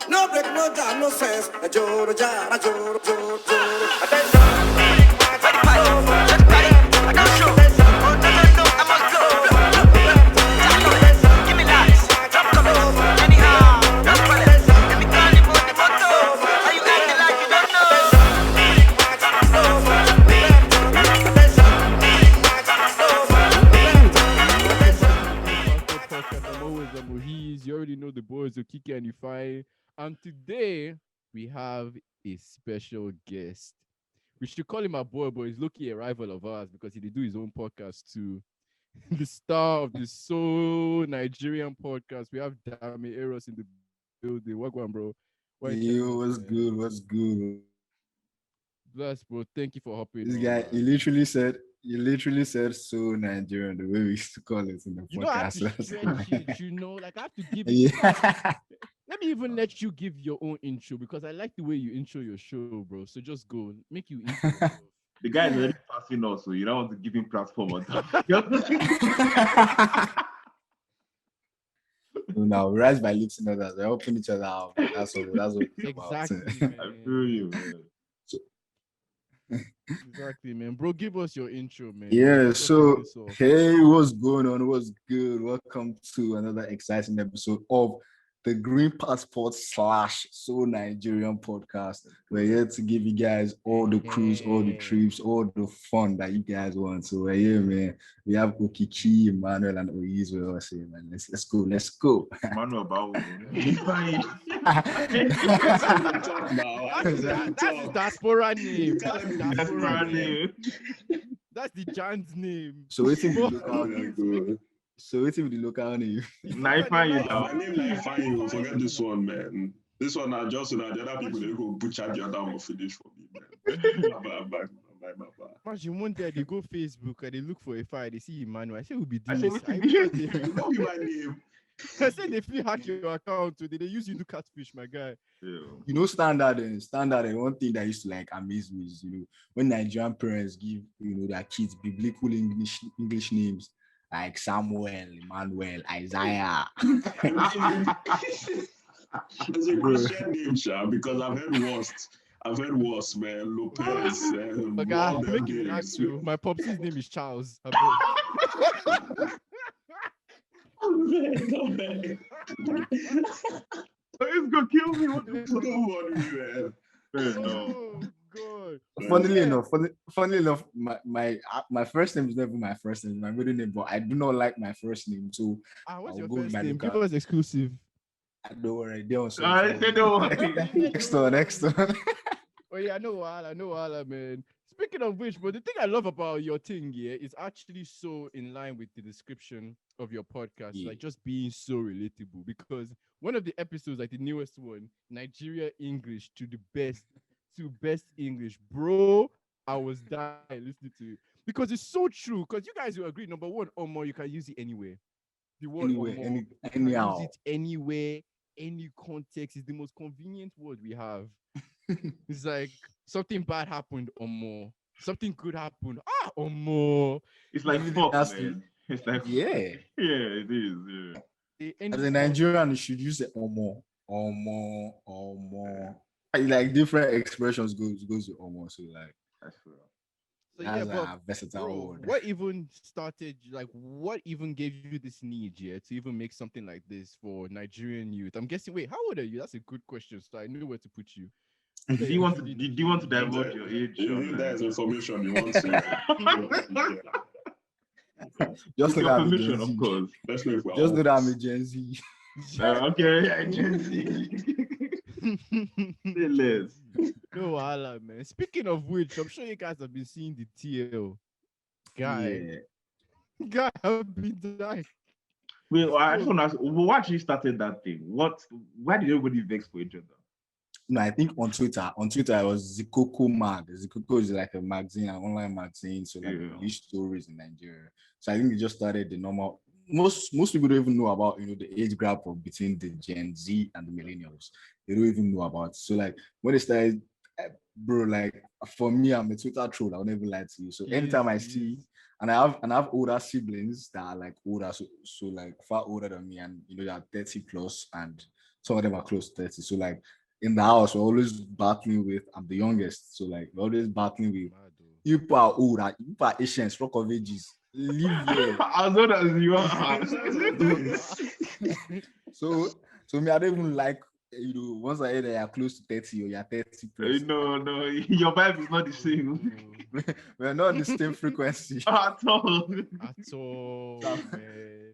No break, no jam, no sense. A joro jar, a joro, joro, joro. Attention. I'm always Ohiz. You already know the boys, Okiki and Ifeanyi. And today we have a special guest. We should call him a boy, but he's lucky a rival of ours because he did do his own podcast too. The star of the so Nigerian podcast. We have Dami Aros in the building. Welcome, bro. Yo, what's good? What's good? Bless, bro. Thank you for hopping. This guy, he literally said so Nigerian, the way we used to call it in the You know, I have podcast. to stretch it, you know, like I have to give it. Yeah. Let me even let you give your own intro because I like the way you intro your show, bro. So just go, make you intro yourself. The guy is already passing us, so you don't want to give him platform on top. Now, we rise by leaps and others. We're helping each other out. That's what it's Exactly, about. I feel you, man. Exactly, man. Bro, give us your intro, man. Yeah, Let's so kick this off. hey, what's going on? What's good? Welcome to another exciting episode of the Green Passport / So Nigerian podcast. We're here to give you guys all the cruise, all the trips, all the fun that you guys want. So we're here, man. We have Okiki, Emmanuel, and Ohiz. We all say, man, let's go. Manuel Bao. That's his diaspora name. That's his That's diaspora my name. name. That's the Jan's name. So it's in the local name. So it's in the local name. Ifeanyi My now. name is Ifeanyi. Forget this one, man. This one I just so that the other people they go butcher the other one finish for me, man. Bye. Imagine one day they go Facebook and they look for a file, they see Emmanuel. I say we'll be I doing say, this. what you You know me, my name. I said they feel hack your account today. They use you to catfish, my guy. You know, standard and one thing that used to like amaze me is, when Nigerian parents give, their kids biblical English names like Samuel, Emmanuel, Isaiah. It's a Christian name, Sha, because I've heard worse, man. Lopez. Okay, I'll Robert make you laugh James. too. My popsy's name is Charles. I beg. Man. It's gonna kill me. What the fuck? Come on, man. Oh God. Funnily enough, my first name is never my first name, my middle name, but I do not like my first name. So What's I'll your go with first my name? local. Give us exclusive. Don't worry, they also. I said no. Next one. Oh yeah, I know wala, man. Speaking of which, bro, the thing I love about your thing here is actually so in line with the description of your podcast, Yeah. like just being so relatable. Because one of the episodes, like the newest one, Nigeria English to best English, bro. I was dying listening to it because it's so true. Because you guys will agree, number one, Omo, you can use it anywhere. The word Anyway, Omo, you can anyhow. use it anywhere, any context. It's the most convenient word we have. It's like something bad happened, Omo. Something good happened, Omo. It's like Really, fuck, that's man. It's like Yeah. yeah, it is. Yeah. As a Nigerian, you should use the omo. Like different expressions goes with omo. So like That's true. So that's yeah, but a versatile bro, word. what even started, like, what even gave you this need, yeah, to even make something like this for Nigerian youth? I'm guessing. Wait, how old are you? That's a good question. So I know where to put you. Do you want to divulge your age? If there's information you want to. Just With know your that I'm a permission, Gen Z. of course. Let's know if we're Just know all- that I'm a Gen Z. Okay, yeah, Gen Z. Say less. No, wala, man. Speaking of which, I'm sure you guys have been seeing the TL guy. Yeah. Guy have been dying. Wait, I just want to ask, what actually started that thing? Why did everybody vex for each other? No, I think on Twitter it was Zikoko Mag. Zikoko is like a magazine, an online magazine, so like Yeah. release stories in Nigeria. So I think they just started the normal. Most people don't even know about the age gap of between the Gen Z and the millennials. They don't even know about. So like when they started, bro, like for me, I'm a Twitter troll. I'll never lie to you. So anytime I see and I have older siblings that are like older, so like far older than me, and you know they're 30 plus, and some of them are close to 30. So like in the house, we're always battling with. I'm the youngest, so like we're always battling with. Mad, oh. You people are old, you people are Asians, rock of ages. Live here. As old as you are. So me, I don't even like, you know, once I hear that you're close to 30 or you're 30 plus. No, your vibe is not the same. We're not on the same frequency. At all. At all, man.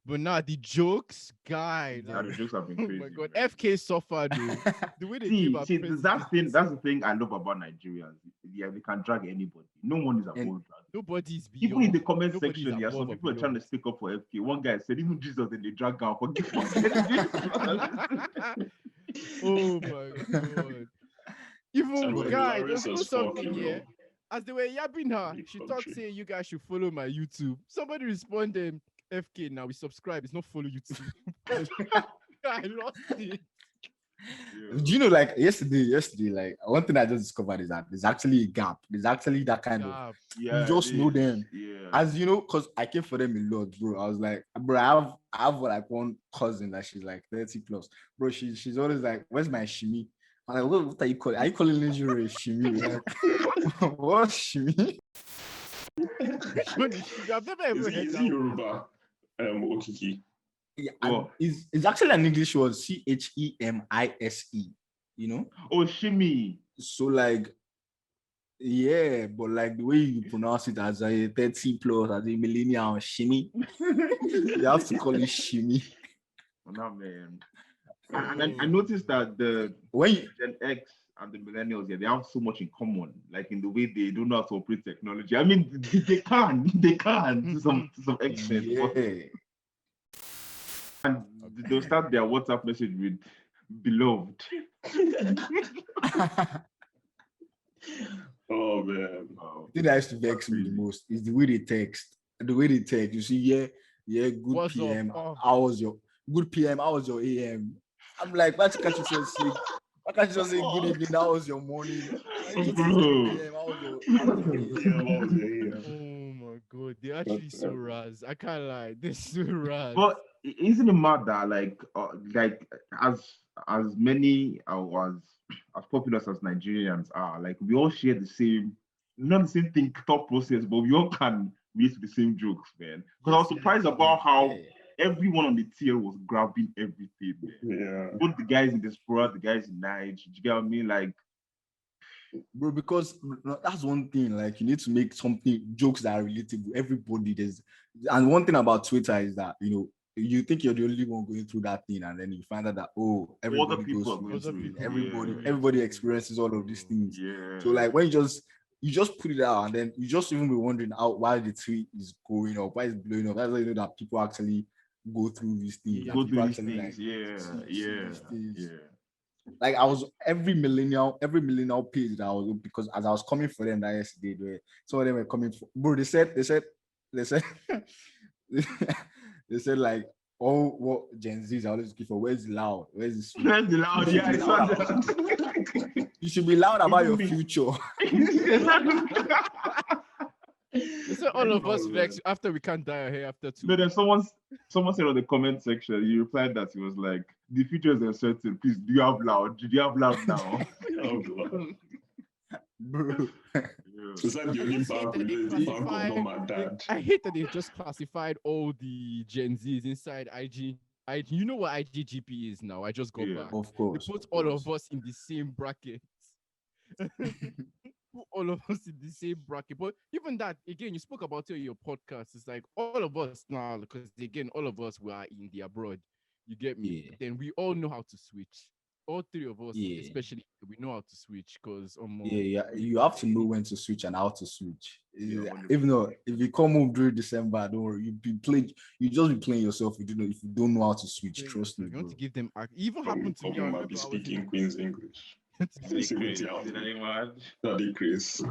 But now the jokes, guy. Yeah, the jokes have been Oh crazy. my god, man. FK suffered though. The way they gave up. See, that's the thing I love about Nigerians. Yeah, they can drag anybody. No one is above drag. Nobody's beyond. Even in the comment Nobody's section, yeah, some above or people are trying to beyond. stick up for FK. One guy said, even Jesus in the drag out for Oh my god. Even Bro, guy, hilarious there's as something fuck, you here. know. As they were yabbing her, Big she thought country. saying you guys should follow my YouTube. Somebody responded, FK, now we subscribe, it's not follow YouTube. I lost it. Do you know, like yesterday, like one thing I just discovered is that there's actually a gap. There's actually that kind of, Yeah, you just know them. Yeah. As you know, because I came for them a lot, bro. I was like, bro, I have like one cousin that she's like 30 plus. Bro, she's always like, where's my shimmy? I'm like, what are you calling? Are you calling lingerie shimmy? Like, what's shimmy? I've never ever heard Is that it word. Yoruba? Okiki. Yeah, Well, it's actually an English word, CHEMISE, you know? oh, shimmy. So like, yeah, but like the way you pronounce it as a 30 plus, as a millennial shimmy, you have to call it shimmy. Oh, no, man. And I noticed that the When you, Gen X and the millennials, yeah, they have so much in common, like in the way they don't know how to operate technology. I mean, they can to some extent, but yeah. and they'll start their WhatsApp message with beloved. Oh man. The thing that used to vex me the most is the way they text. The way they text, you see, good What's up? PM. Oh. How was your good PM? How was your AM? I'm like, why can't you just say, why can't you just say good evening? How was your morning? Why can't you just say PM? How was your AM? Oh my god, they're actually so raz. I can't lie, they're so raz. But isn't it mad that like as many or as popular as Nigerians are, like we all share the same, not the same thought process, but we all can relate to the same jokes, man. Because I was surprised about how everyone on the tier was grabbing everything, man. Yeah. Both the guys in Diaspora, the guys in Niger. You get what I mean? Like, Bro, because that's one thing. Like, you need to make something jokes that are relatable. Everybody does. And one thing about Twitter is that, you know, you think you're the only one going through that thing, and then you find out that everybody goes through it. Everybody experiences all of these things. Yeah. So like when you just put it out, and then you just even be wondering why the tweet is going up, why it's blowing up. That's how you know that people actually go through these things. Go through these actually, things. like, Yeah. Like I was every millennial page that I was, because as I was coming for them that yesterday, some of them were coming for, bro. They said they said like, oh, what Gen Zs are always looking for, where's the loud, where's the sweet? Where's the loud? Yeah, I saw that. You should be loud about your future. They said all of us vex after we can't dye our hair after 2 No, then someone said on the comment section, you replied that he was like, the future is uncertain. Please, do you have loud? Did you have loud now? Oh god. Bro. Is that the only bank we know? The bank of not my dad. I hate that they've just classified all the Gen Zs inside IG. You know what IGGP is now? I just got back. Of course. They put all of us in the same bracket. Put all of us in the same bracket. But even that, again, you spoke about it in your podcast. It's like all of us now, because again, all of us were in the abroad. You get me? Yeah. Then we all know how to switch. All three of us, Yeah. especially, we know how to switch because You have to know when to switch and how to switch. Yeah, Even though if you come home during December, don't worry, you just be playing yourself. If you don't know how to switch, trust me, you bro. want to give them even happened to me. I Talking remember about be I was speaking in- Queen's English. That Chris.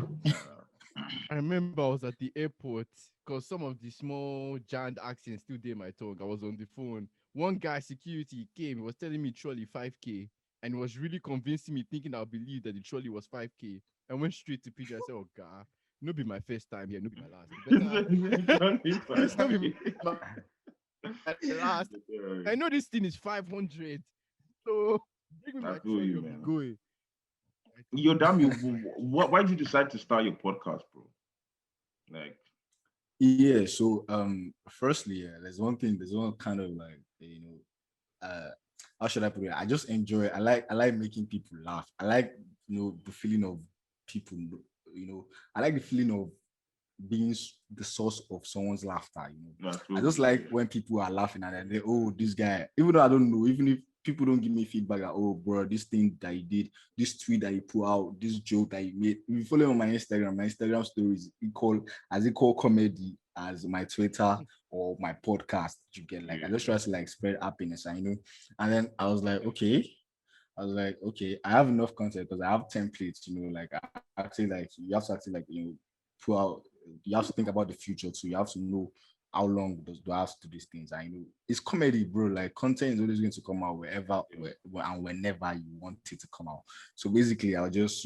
I remember I was at the airport because some of the small giant accents still did my tongue. I was on the phone. One guy, security, came. He was telling me trolley 5K and was really convincing me, thinking I'll believe that the trolley was 5K. I went straight to PJ. I said, oh, God, No be my first time here, no be my last. It's not be my last. I know this thing is 500. So bring me I my feel trolley you, or be man. going. Yo, damn you. Why did you decide to start your podcast, bro? Like, Yeah, so firstly, there's one kind of like how should I put it? I just enjoy it. I like making people laugh. I like the feeling of people, I like the feeling of being the source of someone's laughter. I I feel just you, like yeah. when people are laughing and then they, oh, this guy, even though I don't know, even if people don't give me feedback that, oh, bro, this thing that you did, this tweet that you put out, this joke that you made. If you follow me on my Instagram stories equal comedy as my Twitter or my podcast. You get like, I just try to like spread happiness, and then I was like, okay. I have enough content because I have templates, like actually like you have to actually like put out, you have to think about the future too. You have to know how long do I have to do these things. I know it's comedy, bro. Like content is always going to come out and whenever you want it to come out. So basically, I just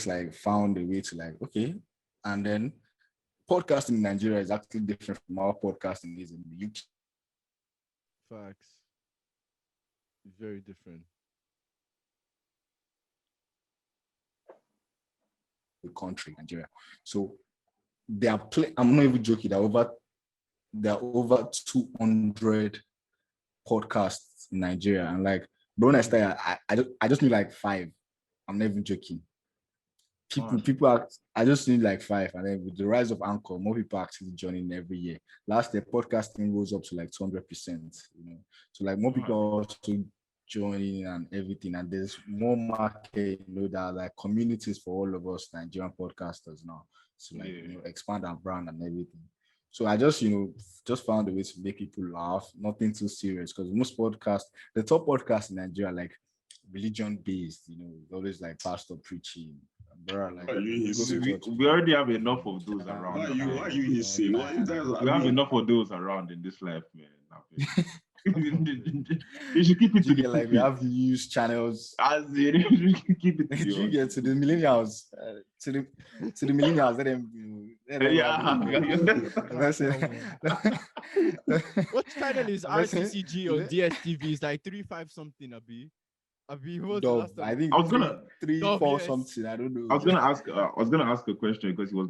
like found a way to like, okay, and then podcasting in Nigeria is actually different from our podcasting is in the UK. Facts. Very different. The country, Nigeria. So I'm not even joking. There are over 200 podcasts in Nigeria, and like, but when I started, I just need like 5. I'm not even joking. People are. I just need like 5, and then with the rise of Anchor, more people are actually joining every year. Last year, podcasting rose up to like 200%. So like more people are also joining and everything, and there's more market. There are like communities for all of us Nigerian podcasters now. So like expand our brand and everything. So I just just found a way to make people laugh, nothing too serious, because most podcasts, the top podcasts in Nigeria, like religion based, always like pastor preaching, bro. Like Why are you hissing? we already have enough of those Why around. are you hissing? Why is that? We have enough of those around in this life, man. You should keep it to the like we have news channels. As in, keep it to You get to the millennials, to the millennials. What channel is RCCG on DSTV? Is like 3-5 something, Abi. What's the last time? I think I was gonna 3-4 yes. something. I don't know. I was gonna ask a question because he was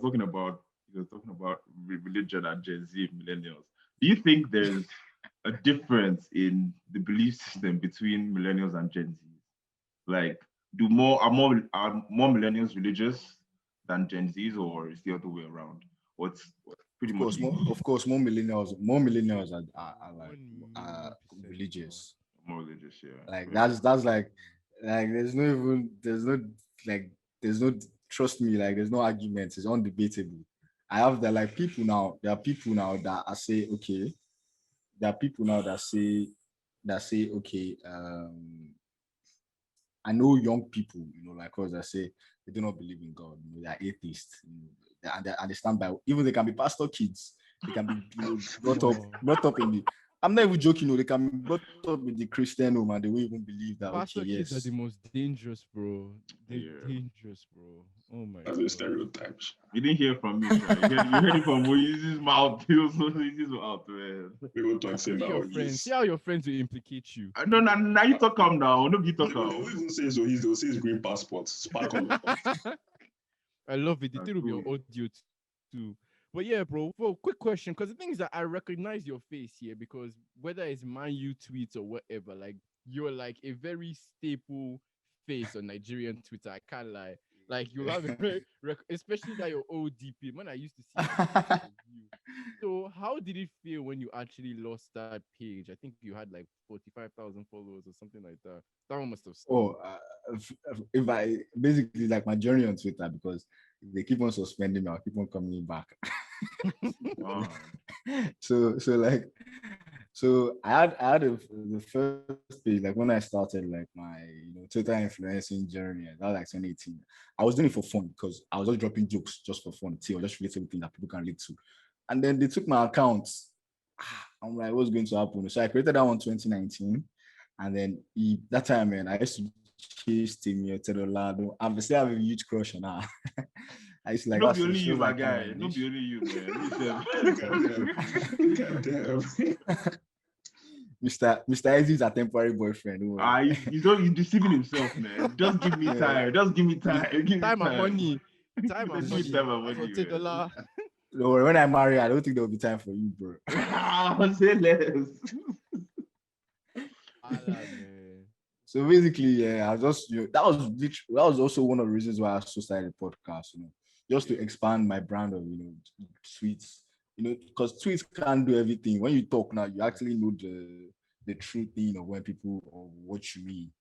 talking about religion and Gen Z millennials. Do you think there's a difference in the belief system between millennials and Gen Z? Like, are more millennials religious than Gen Zs, or is the other way around? What's pretty much of course, more millennials are like religious. More religious, yeah. Like that's like there's no trust me, like there's no arguments. It's undebatable. I have that like people now. There are people now that I say okay. There are people now that say okay. I know young people, like us that say they do not believe in God. They're atheists. And they stand by. Even they can be pastor kids. They can be brought up in the. I'm not even joking. They can be brought up in the Christian home and they won't even believe that. Pastor okay, kids yes. are the most dangerous, bro. They're dangerous, bro. Oh my God. That's a stereotype. You didn't hear from me. You heard it from Ohiz' mouth. Ohiz' mouth, man. We will talk See how your friends will implicate you. No, now you talk calm down. No, you talk calm. They will even say so. They'll say his green passport. Sparkle. I love it. The thing will be on audio too. But yeah, bro. Well, quick question, because the thing is that I recognize your face here because whether it's Man U tweets or whatever, like you're like a very staple face on Nigerian Twitter. I can't lie. Like you have a very, especially that your ODP. When I used to see you. So how did it feel when you actually lost that page? I think you had like 45,000 followers or something like that. That one must have stopped. Oh, if I basically like my journey on Twitter, because they keep on suspending me, I'll keep on coming back. Wow. So I had the first page, like when I started like my Twitter influencing journey. That was like 2018. I was doing it for fun because I was just dropping jokes just for fun, or just relating things that people can relate to. And then they took my account. I'm like, what's going to happen? So I created that one 2019, and then that time, man, I used to Okiki, Timmy, Tedolado. I'm still have a huge crush on her. I used to like Not that. be only She you, was my like guy. Not be only you, man. Goddamn. Mr. Easy is a temporary boyfriend. Don't worry. He's deceiving himself, man. Just give me time. Just give me time. Give me Time and time. money. Time and Give me money. time and For money, $10. Don't worry, when I marry, I don't think there will be time for you, bro. Say less. Man. So basically, yeah, I just that was also one of the reasons why I also started the podcast, just to expand my brand of tweets, because tweets can't do everything. When you talk now, you actually know the true thing of when people or what you mean,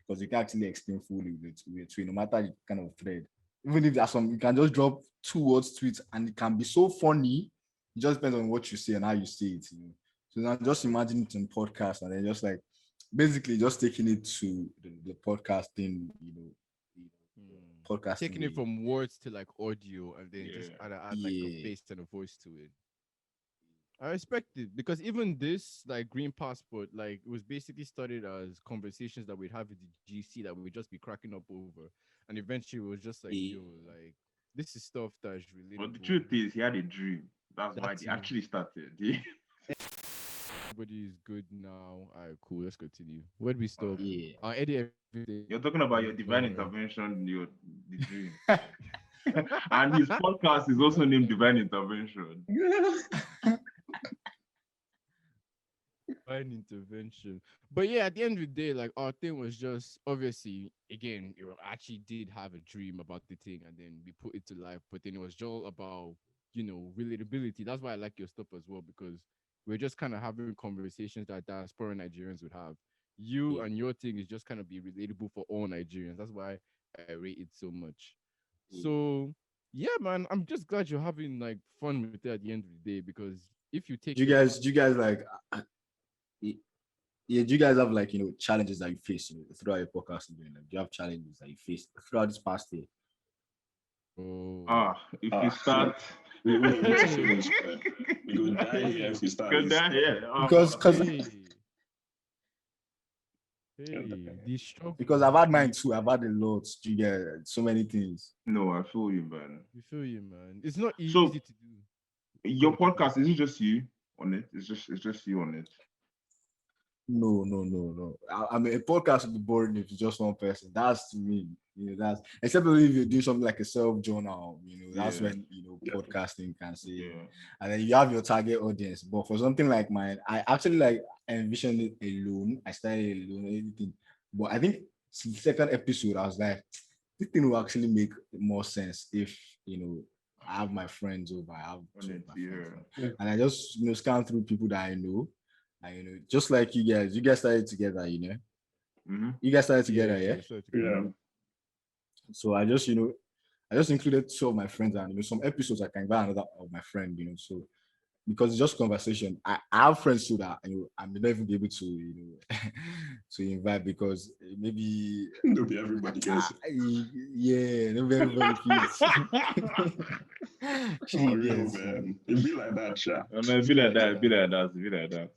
because you can actually explain fully with a tweet, no matter the kind of thread. Even if there's some, you can just drop 2 words tweets and it can be so funny. It just depends on what you say and how you say it. So now just imagine it in podcast and then just like basically just taking it to the podcasting, podcasting. Taking it from words to like audio and then just add like a face and a voice to it. I respect it because even this like green passport, like it was basically started as conversations that we'd have with the GC that we'd just be cracking up over, and eventually it was just like, yo, like this is stuff that's relatable. But the truth is, he had a dream. That's why they actually started. Everybody is good now. All right, cool. Let's continue. Where do we stop? Yeah. Edit everything. You're talking about your divine intervention, the dream. And his podcast is also named Divine Intervention. Divine intervention. But yeah, at the end of the day, like our thing was just obviously again, you actually did have a dream about the thing and then we put it to life. But then it was all about, relatability. That's why I like your stuff as well, because we're just kind of having conversations that diaspora Nigerians would have. You and your thing is just kind of be relatable for all Nigerians. That's why I rate it so much. So yeah, man, I'm just glad you're having like fun with it at the end of the day, because if you take do you guys like do you guys have like challenges that you face throughout your podcast and doing, like, do you have challenges that you faced throughout this past year? If we start we finish, man. We go die here if we start this. Because I've had mine too. I've had a lot. You get so many things. No, I feel you, man. We feel you, man. It's not easy to do. Your podcast, is it just you on it? It's just you on it. No. I mean, a podcast would be boring if it's just one person. That's to me. That's except if you do something like a self-journal. That's when podcasting can say, and then you have your target audience. But for something like mine, I actually like envisioned it alone. I started alone, everything. But I think the second episode, I was like, this thing will actually make more sense if I have my friends over. I have two of my friends, and I just scan through people that I know. And just like you guys started together, Mm-hmm. You guys started together, Yeah. So I just included 2 of my friends, and some episodes I can invite another of my friend, so because it's just conversation. I have friends too that I may not even be able to to invite because maybe Don't be everybody gets yeah, not everybody feels. For real, man. It be like that, Sha. It be like that.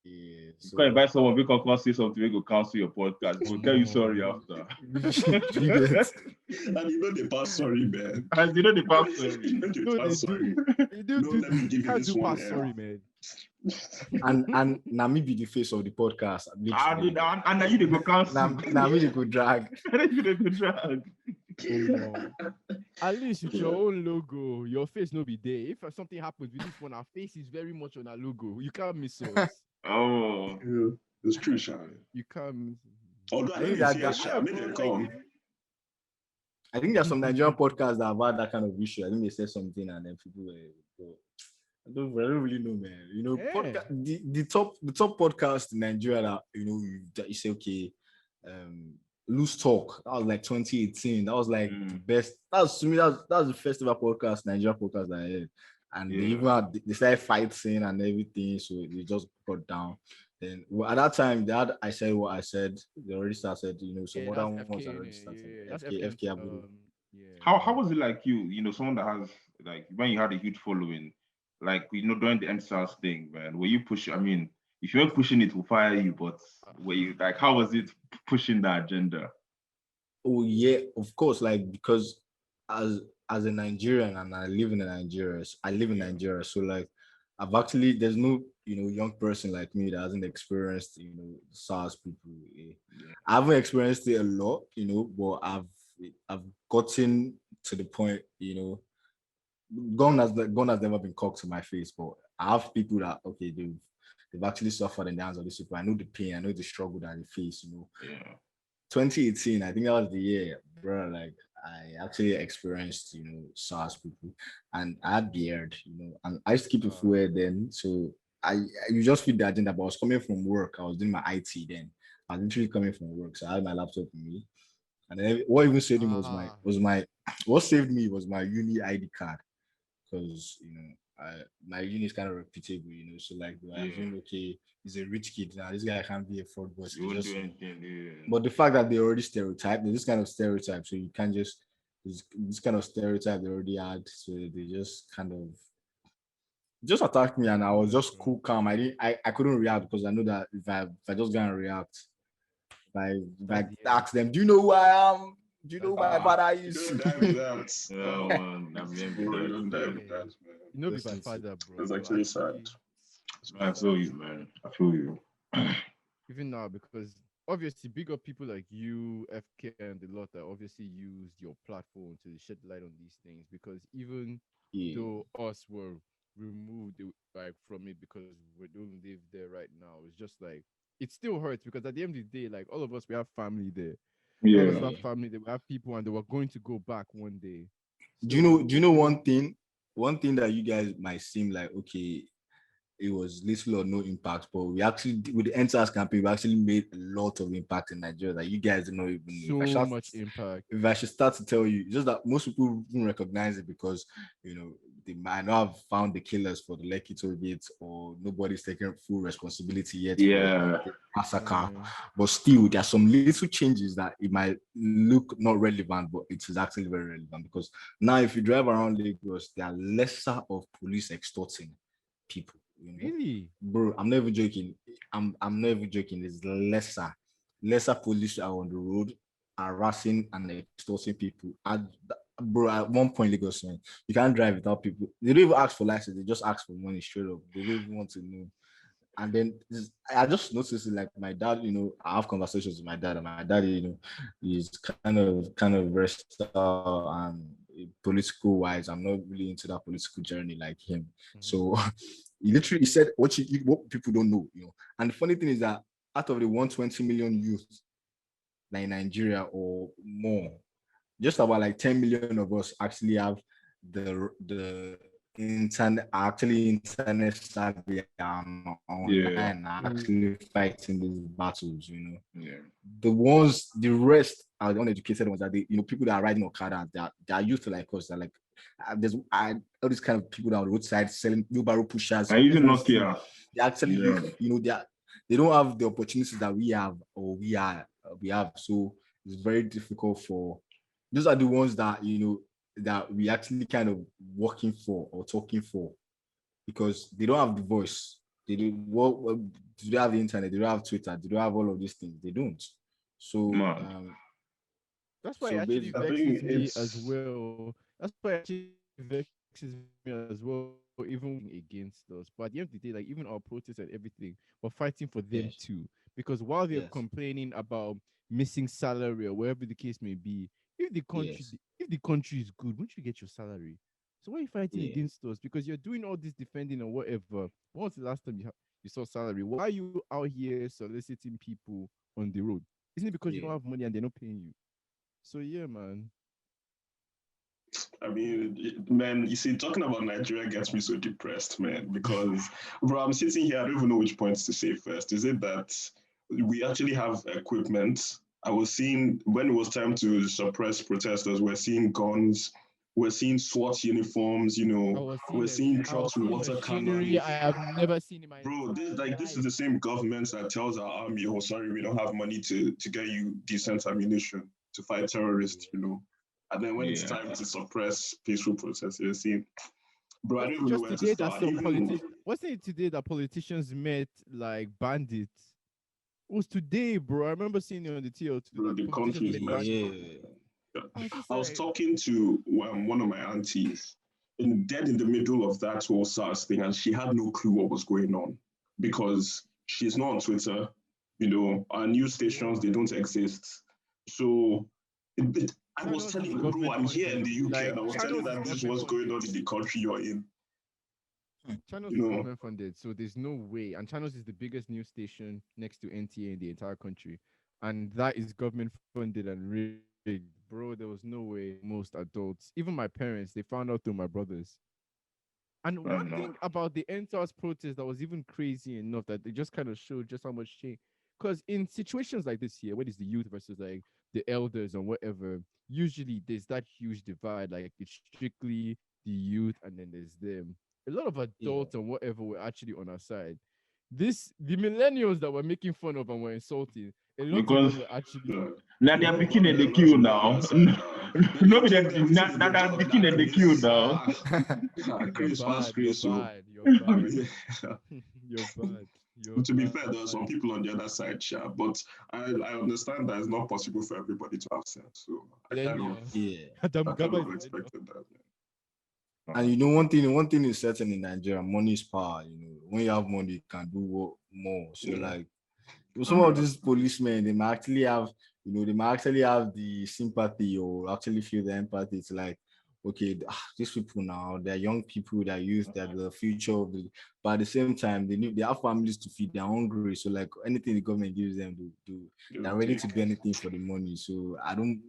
Yeah, you can invite someone, we can say something, we go cancel your podcast. We'll tell you sorry after. And they pass sorry, man. And they pass sorry. They pass sorry. Let me give you this one. Sorry, man. and now me be the face of the podcast. And now you go cancel. Now me they go drag. At least with your own logo, your face no be there. If something happens with this one, our face is very much on our logo. You can't miss us. Oh, yeah, it's true, Sean. You can't miss. Although I think I think there's some Nigerian podcasts that have had that kind of issue. I think they said something and then people were. I don't really know, man. The top podcast in Nigeria that you say okay, Loose Talk. That was like 2018. That was like the best. That was to me. That was the first ever podcast, Nigerian podcast that I heard. And they even they started fighting and everything, so they just got down. Then at that time, I said what I said. They already started, some other ones already started. FK. How was it like you? Someone that has like when you had a huge following, like during the MSAS thing, man. Were you pushing? I mean, if you weren't pushing it, we'll fire you. But were you like, how was it pushing the agenda? Oh yeah, of course. Like because as as a Nigerian and I live in Nigeria. So like I've actually there's no young person like me that hasn't experienced SARS people. I haven't experienced it a lot, but I've gotten to the point, gun has never been cocked to my face, but I have people that okay they've actually suffered in the hands of these people. I know the pain, I know the struggle that they face. Yeah. 2018, I think that was the year, bro. Like I actually experienced, SARS people, and I had beard, and I used to keep it full then. So you just fit the agenda. But I was coming from work. I was doing my IT then. I was literally coming from work, so I had my laptop with me. And then what even saved me was my what saved me was my uni ID card because my uni is kind of reputable, so like I assume okay, he's a rich kid now. This guy can't be a fraud boss. You won't do anything. Yeah. But the fact that they already stereotype, there's this kind of stereotype, so you can't just this kind of stereotype they already had, so they just kind of just attacked me, and I was just cool, calm. I couldn't react because I know that if I just gonna react, if I ask them, do you know who I am? Do you know who my father is? Don't die with that. Oh man, I'm Bro, don't die with that, man. You know, be my father, bro. That's actually sad. I feel you, man. I feel you. Even now, because obviously big up people like you, FK, and a lot that obviously used your platform to shed light on these things. Because even though us were removed like from it because we don't live there right now, it's just like it still hurts because at the end of the day, like all of us, we have family there. All of us have family there. We have people, and they were going to go back one day. So, Do you know one thing? One thing that you guys might seem like okay, it was little or no impact, but we actually with the NSAS campaign, we actually made a lot of impact in Nigeria that you guys don't even know. so much impact. If I should start to tell you, it's just that most people don't recognize it because they might not have found the killers for the Lekki toll gate, or nobody's taking full responsibility yet for the massacre. But still, there are some little changes that it might look not relevant, but it is actually very relevant because now if you drive around Lagos, there are lesser of police extorting people. Really? Bro, I'm never joking. I'm never joking. There's lesser police are on the road harassing and extorting people. Bro, at one point, Lagos, man, you can't drive without people. They don't even ask for license. They just ask for money straight up. They don't even want to know. And then I just noticed it, like my dad, I have conversations with my dad, and my dad, is kind of versatile and political wise. I'm not really into that political journey like him. So he literally said what people don't know, And the funny thing is that out of the 120 million youth like in Nigeria or more, just about like 10 million of us actually have the internet savvy online actually fighting these battles, the rest are the uneducated ones, that people that are riding Okada, they are used to like us, they're like there's all these kind of people that are on the roadside selling wheelbarrow pushers. I even Nokia. They actually they don't have the opportunities that we have, or we have, so it's very difficult for those are the ones that that we actually kind of working for or talking for, because they don't have the voice. They do they have the internet, they don't have Twitter, they don't have all of these things. They don't. So that's why so it actually vexes me as well. That's why it actually vexes me as well, even against us. But at the end of the day, like even our protests and everything, we're fighting for them too. Because while they're complaining about missing salary or whatever the case may be, if the country is good, won't you get your salary? So why are you fighting against us? Because you're doing all this defending or whatever. When was the last time you saw salary? Why are you out here soliciting people on the road? Isn't it because you don't have money and they're not paying you? So yeah, man. I mean, man, you see, talking about Nigeria gets me so depressed, man, because, bro, I'm sitting here, I don't even know which points to say first. Is it that we actually have equipment? I was seeing, when it was time to suppress protesters, we're seeing guns, we're seeing SWAT uniforms, we're seeing trucks with water cannons. I have never seen in my Bro, this is the same government that tells our army, oh, sorry, we don't have money to get you decent ammunition to fight terrorists, And then when it's time to suppress peaceful protests, you're seeing, bro, I don't even know where to start. Wasn't it today that politicians met like bandits? It was today, bro. I remember seeing it on the TL2 Bro, that the competitions country were is getting banned. Yeah. I was just I was like, talking to one of my aunties dead in the middle of that whole SARS thing, and she had no clue what was going on because she's not on Twitter. Our news stations, they don't exist. So I was channels is telling her, bro, government I'm here in funded. the UK, Like and I was telling channels her is this is government what's going funded. on in the country you're in. Channels You is know, government funded, so there's no way. And Channels is the biggest news station next to NTA in the entire country, and that is government funded and rigged, bro. There was no way most adults, even my parents, they found out through my brothers. And I one don't know. thing about the NTOS protest that was even crazy enough that they just kind of showed just how much change. Because in situations like this here, when it's the youth versus like the elders or whatever, usually there's that huge divide. Like it's strictly the youth and then there's them. A lot of Yeah. adults and whatever were actually on our side. The millennials that were making fun of and were insulting, a lot of Because them were actually now they are no, picking but and they're they not kill even on now. your side now. No, They but killed everything in now the they are job picking now, and they kill Chris. now. you're Chris, fast bad, you're Chris. So, bad, you're I bad, mean, you're bad, you're to be fair, bad. there are some people on the other side, sure, but I understand that it's not possible for everybody to have sense. So Millennials. Yeah. Adam I kind Gaba of is millennial. expected that. And one thing is certain in Nigeria, money is power. When you have money, you can do more. So Yeah. like some of these policemen, they might actually have the sympathy or actually feel the empathy. It's like, okay, these people now, they're young people, they're youth, they're the future of the. But at the same time, they have families to feed, they're hungry. So like anything the government gives them, They they're will ready take. to do anything for the money. So I don't.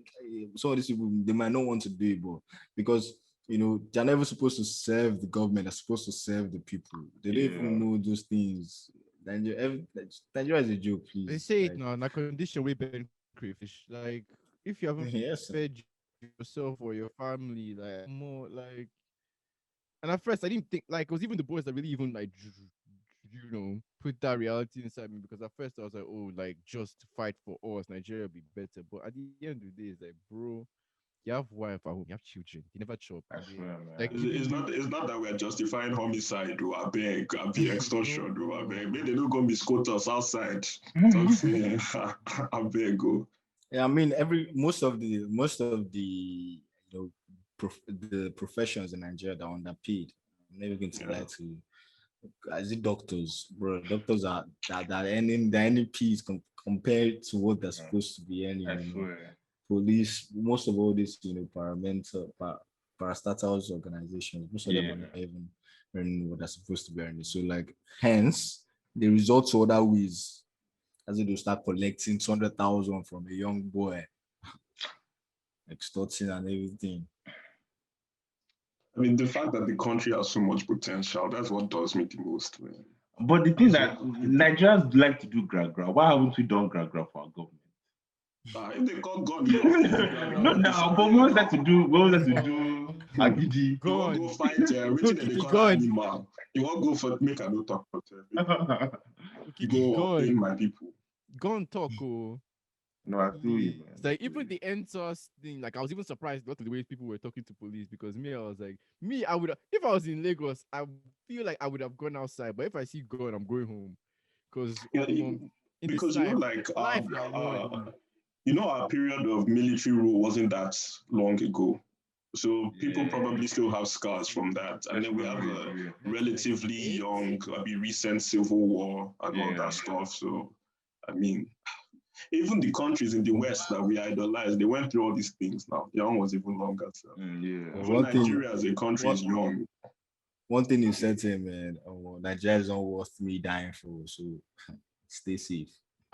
Some of these people, they might not want to do it, but because they're never supposed to serve the government. They're supposed to serve the people. They don't Yeah. even know those things. Nigeria is a joke, They please. say it Like, now, na condition we Ben crayfish. Like if you haven't yes. fed yourself or your family, like more like. And at first, I didn't think like it was even the boys that really even like put that reality inside me because at first I was like, oh, like just fight for us, Nigeria will be better. But at the end of the day, it's like, bro, you have wife at home, you have children, they never chop, I and they swear, like man. even It's you. not. It's not that we are justifying homicide or I beg extortion or I No, beg. Maybe they don't go misquote us outside. Talk say I beg go. Yeah, I mean, most of the the professions in Nigeria that are underpaid. I'm never going to lie Yeah. to you. As it doctors, bro, doctors are earning peas compared to what they're supposed to be I earning. swear. Police, most of all these, parastatals organizations, most of them Yeah. are not even earning what they're supposed to be earning. So, like, hence, the result to other ways, as they start collecting 200,000 from a young boy, extorting and everything. I mean, the fact that the country has so much potential, that's what does me the most, man. But the thing So that Nigerians like to do gra. Why haven't we done gra for our government? if they call God, you want to do No, that, now, but we always like to do. We always like to do agidi. you want to go gone. fight waiting that they Okiki call gone. animal. You want to go for make a no talk for you Okiki go in gone. my people. Gone talk. Oh. No, I feel you, It's man. like even the NSOS thing, like I was even surprised a lot of the ways people were talking to police because me, I was like, I would if I was in Lagos, I feel like I would have gone outside. But if I see gun, I'm going home. Because Yeah, in this because life, like life now one. our period of military rule wasn't that long ago. So people Yeah. probably still have scars from that. And then we have a relatively young, maybe recent civil war and all Yeah. that stuff. So, I mean, even the countries in the West that we idolize, they went through all these things now. Their own was even longer. So. Yeah. Even Nigeria as a country is One, young. one thing is certain, man. Nigeria is not worth me dying for. So stay safe.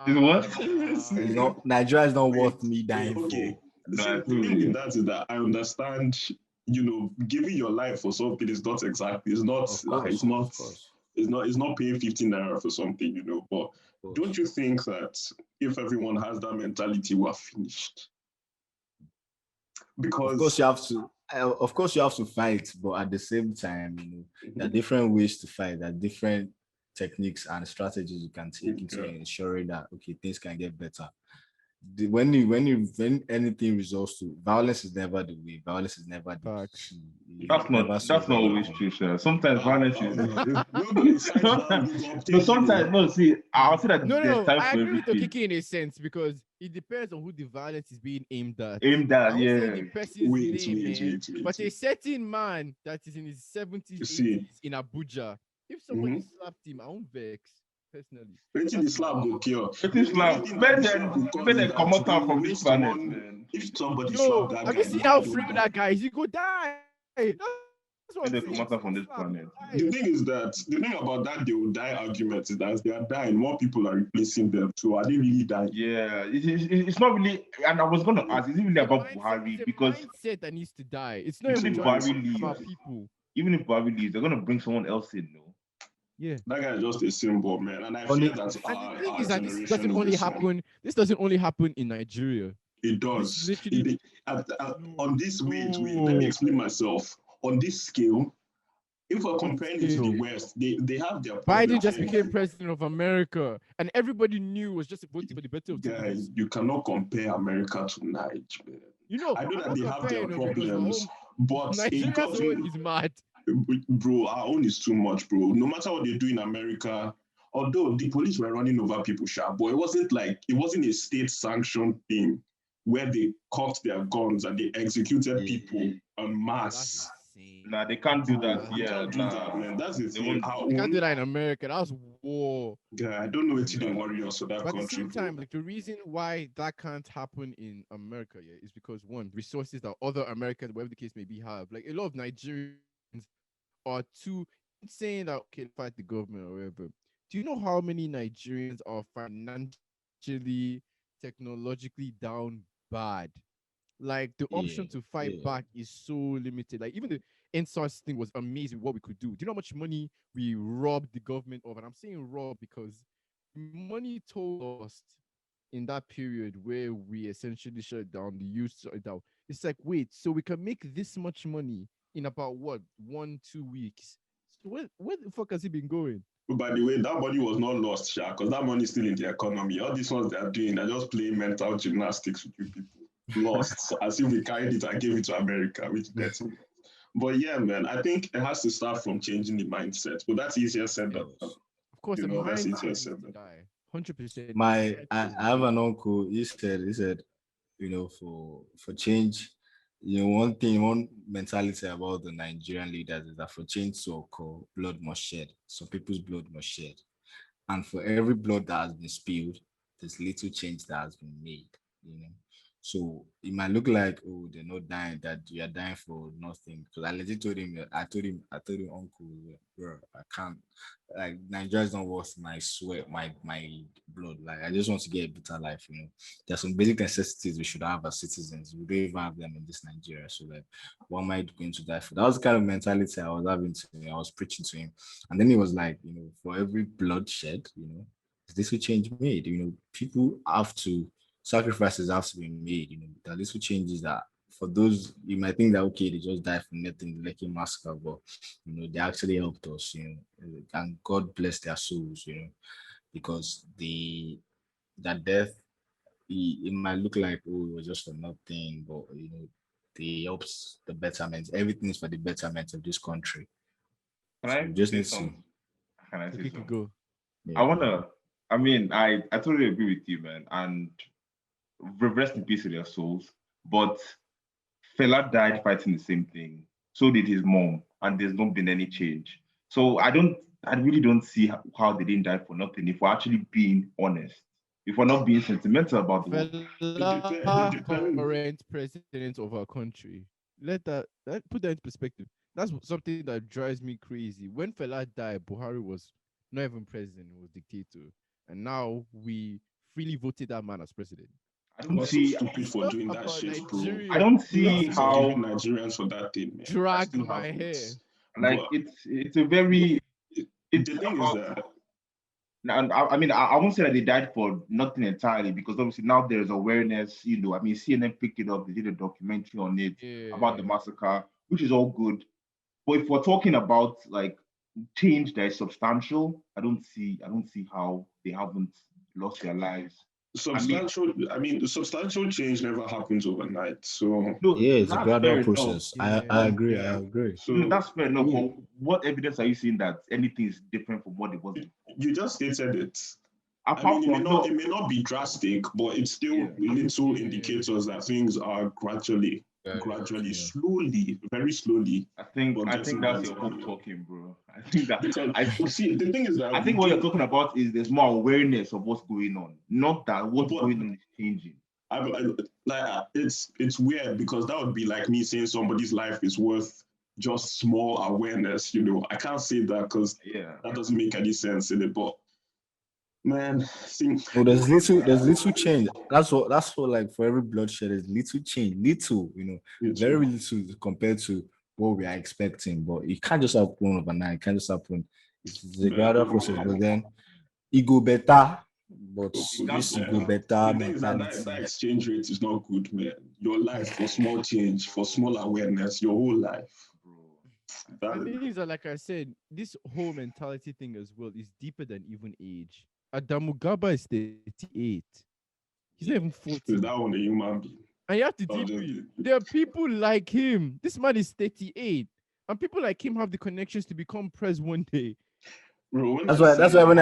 Is what? It's not Nigeria is not Wait, worth me dying okay. for. No, See, I the feel thing with you. that is that I understand, giving your life for something is not exactly, Of course, of course, it's not paying 15 naira for something, But of don't course. you think that if everyone has that mentality, we're finished? Of course, Because you have to. Of course, you have to fight, but at the same time, there are different ways to fight. There are different techniques and strategies you can take into okay, ensuring that okay, things can get better. when anything results to violence is never the way. Violence is never the Facts. key. It never That's solves not always anything. true, sir. Sometimes violence is We'll go inside sometimes, violence or no, taking sometimes it. no, see, I'll say that No, there's no, time I for agree with everything. Okiki in a sense because it depends on who the violence is being aimed at. Aimed I at, won't say yeah. the person's Wait, name, wait, man, wait, wait, but a wait. certain man that is in his 70s, See, 80s in Abuja, if somebody mm-hmm. slapped him, I won't vex personally. Waiting the That's my slap own. go cure. It The is only like thing that the slap will cause is better come that out they from will this make planet, someone, man. if somebody slap Yo, that have you guy, seen the how guy don't frail die. that guy is? He go die. That's what I'm Better saying. come out If from someone this slap, planet. he The die. thing is that the thing about that they will die argument is that as they are dying, more people are replacing them. So are they really dying? Yeah, it's not really. And I was gonna ask, is it really about It's Buhari? a Because mindset that needs to die. It's not It's a even even if just Buhari mindset. about leaves, people. they're gonna bring someone else in, no? Yeah. That guy is just a symbol, man. And I Only fear that And the thing our is that generation is the same. this doesn't only happen in Nigeria. It This does. literally On this, let me no. explain myself. On this scale, if we're What comparing it to the scale? West, they have their Biden problems just here. became president of America, and everybody knew it was just voting for the better of Guys, citizens. you cannot compare America to Nigeria. You know, I know I'm that not they have their comparing it because my problems, own but a Nigeria's own government, is mad. bro, our own is too much, bro. No matter what they do in America, although the police were running over people, sharp, but it wasn't a state-sanctioned thing where they cocked their guns and they executed people en That's masse. insane. Nah, they can't do that. You Yeah, can't do that, nah. man. That's the They thing. won't. Our You can't do own, that in America. That's war. guy, I don't know what they Nah. worry us for that But at the country, same bro. time, like the reason why that can't happen in America, yeah, is because one, resources that other Americans, whatever the case may be, have. Like a lot of Nigerians are too saying that okay, fight the government or whatever. Do you know how many Nigerians are financially, technologically down bad? Like the option yeah, to fight yeah. back is so limited. Like even the NSARS thing was amazing what we could do. Do you know how much money we robbed the government of? And I'm saying rob because money told us in that period where we essentially shut it down, the youth shut it down. It's like, wait, so we can make this much money in about what 1-2 weeks? So where the fuck has it been going? By the way, that money was not lost, Sha, because that money is still in the economy. All these ones they are doing are just playing mental gymnastics with you people. Lost, as if we carried it and gave it to America, which that's. But yeah, man, I think it has to start from changing the mindset. But that's easier said than done. Yes. Of course, You the know, that's mindset easier needs said to than die. 100%. I have an uncle. He said, for change, one mentality about the Nigerian leaders is that for change to occur, blood must shed. Some people's blood must shed. And for every blood that has been spilled, there's little change that has been made, you know. So it might look like, oh, they're not dying, that you are dying for nothing. Because I legit told him, uncle, bro, I can't, like, Nigeria's not worth my sweat, my blood. Like, I just want to get a better life, you know. There's some basic necessities we should have as citizens. We don't even have them in this Nigeria. So, like, what am I going to die for? That was the kind of mentality I was having to him. I was preaching to him. And then he was like, for every bloodshed, this will change made. People have to, sacrifices have to be made, that little changes that for those, you might think that, okay, they just died for nothing, the Lekki massacre, but, they actually helped us, and God bless their souls, because that death, it might look like, oh, it was just for nothing, but, they helps the betterment. Everything is for the betterment of this country. Can So I we just say need to, some? Can I say Okay, could something? go. I yeah. wanna. I mean, I totally agree with you, man. And rest in peace to their souls. But Fela died fighting the same thing. So did his mom, and there's not been any change. So I really don't see how they didn't die for nothing. If we're actually being honest, if we're not being sentimental about the whole thing. It Fela, depends. current president of our country. Let put that into perspective. That's something that drives me crazy. When Fela died, Buhari was not even president; he was dictator, and now we freely voted that man as president. I I'm don't not so see. stupid for Stuff doing that about shit, bro. I Nigeria don't You see have to forgive how Nigerians for that thing, man. I drag still my haven't. hair. like But it's a very the it's thing is about. that And I mean, I won't say that they died for nothing entirely because obviously now there's awareness. I mean, CNN picked it up. They did a documentary on it about the Yeah. massacre, which is all good. But if we're talking about like change that is substantial, I don't see how they haven't lost their lives. The substantial change never happens overnight. So No, Yeah, it's a that's gradual fair enough. process. I Yeah. agree. yeah. I agree. So That's fair I enough. mean, But what evidence are you seeing that anything is different from what it was before? you just stated it. I Apart mean, from no, it may not be drastic, but it's still yeah. little Yeah. indicators that things are gradually, Yeah. slowly, very slowly, but I think getting that's your better. hope talking, bro. I think that Because I see, the thing is that I think what you're talking about is there's more awareness of what's going on, not that what's But- going on is changing. it's weird because that would be like me saying somebody's life is worth just small awareness. I can't say that because Yeah. that doesn't make any sense in it. But man, see, No, there's little change. That's what like for every bloodshed, there's little change, very little compared to what we are expecting. But it can't just happen overnight. It can't just happen. It's a gradual process, but then it go better. But this it go better the thing is that mentality. exchange rate is not good, man. Your life for small change, for small awareness, your whole life. Bro. And the That, thing is that, like I said, this whole mentality thing as well is deeper than even age. Adamugaba is 38. He's not even 40. is that one a human being? And you have to Oh, deep just- it. There are people like him. This man is 38. And people like him have the connections to become press one day. Bro, when That's I why say- when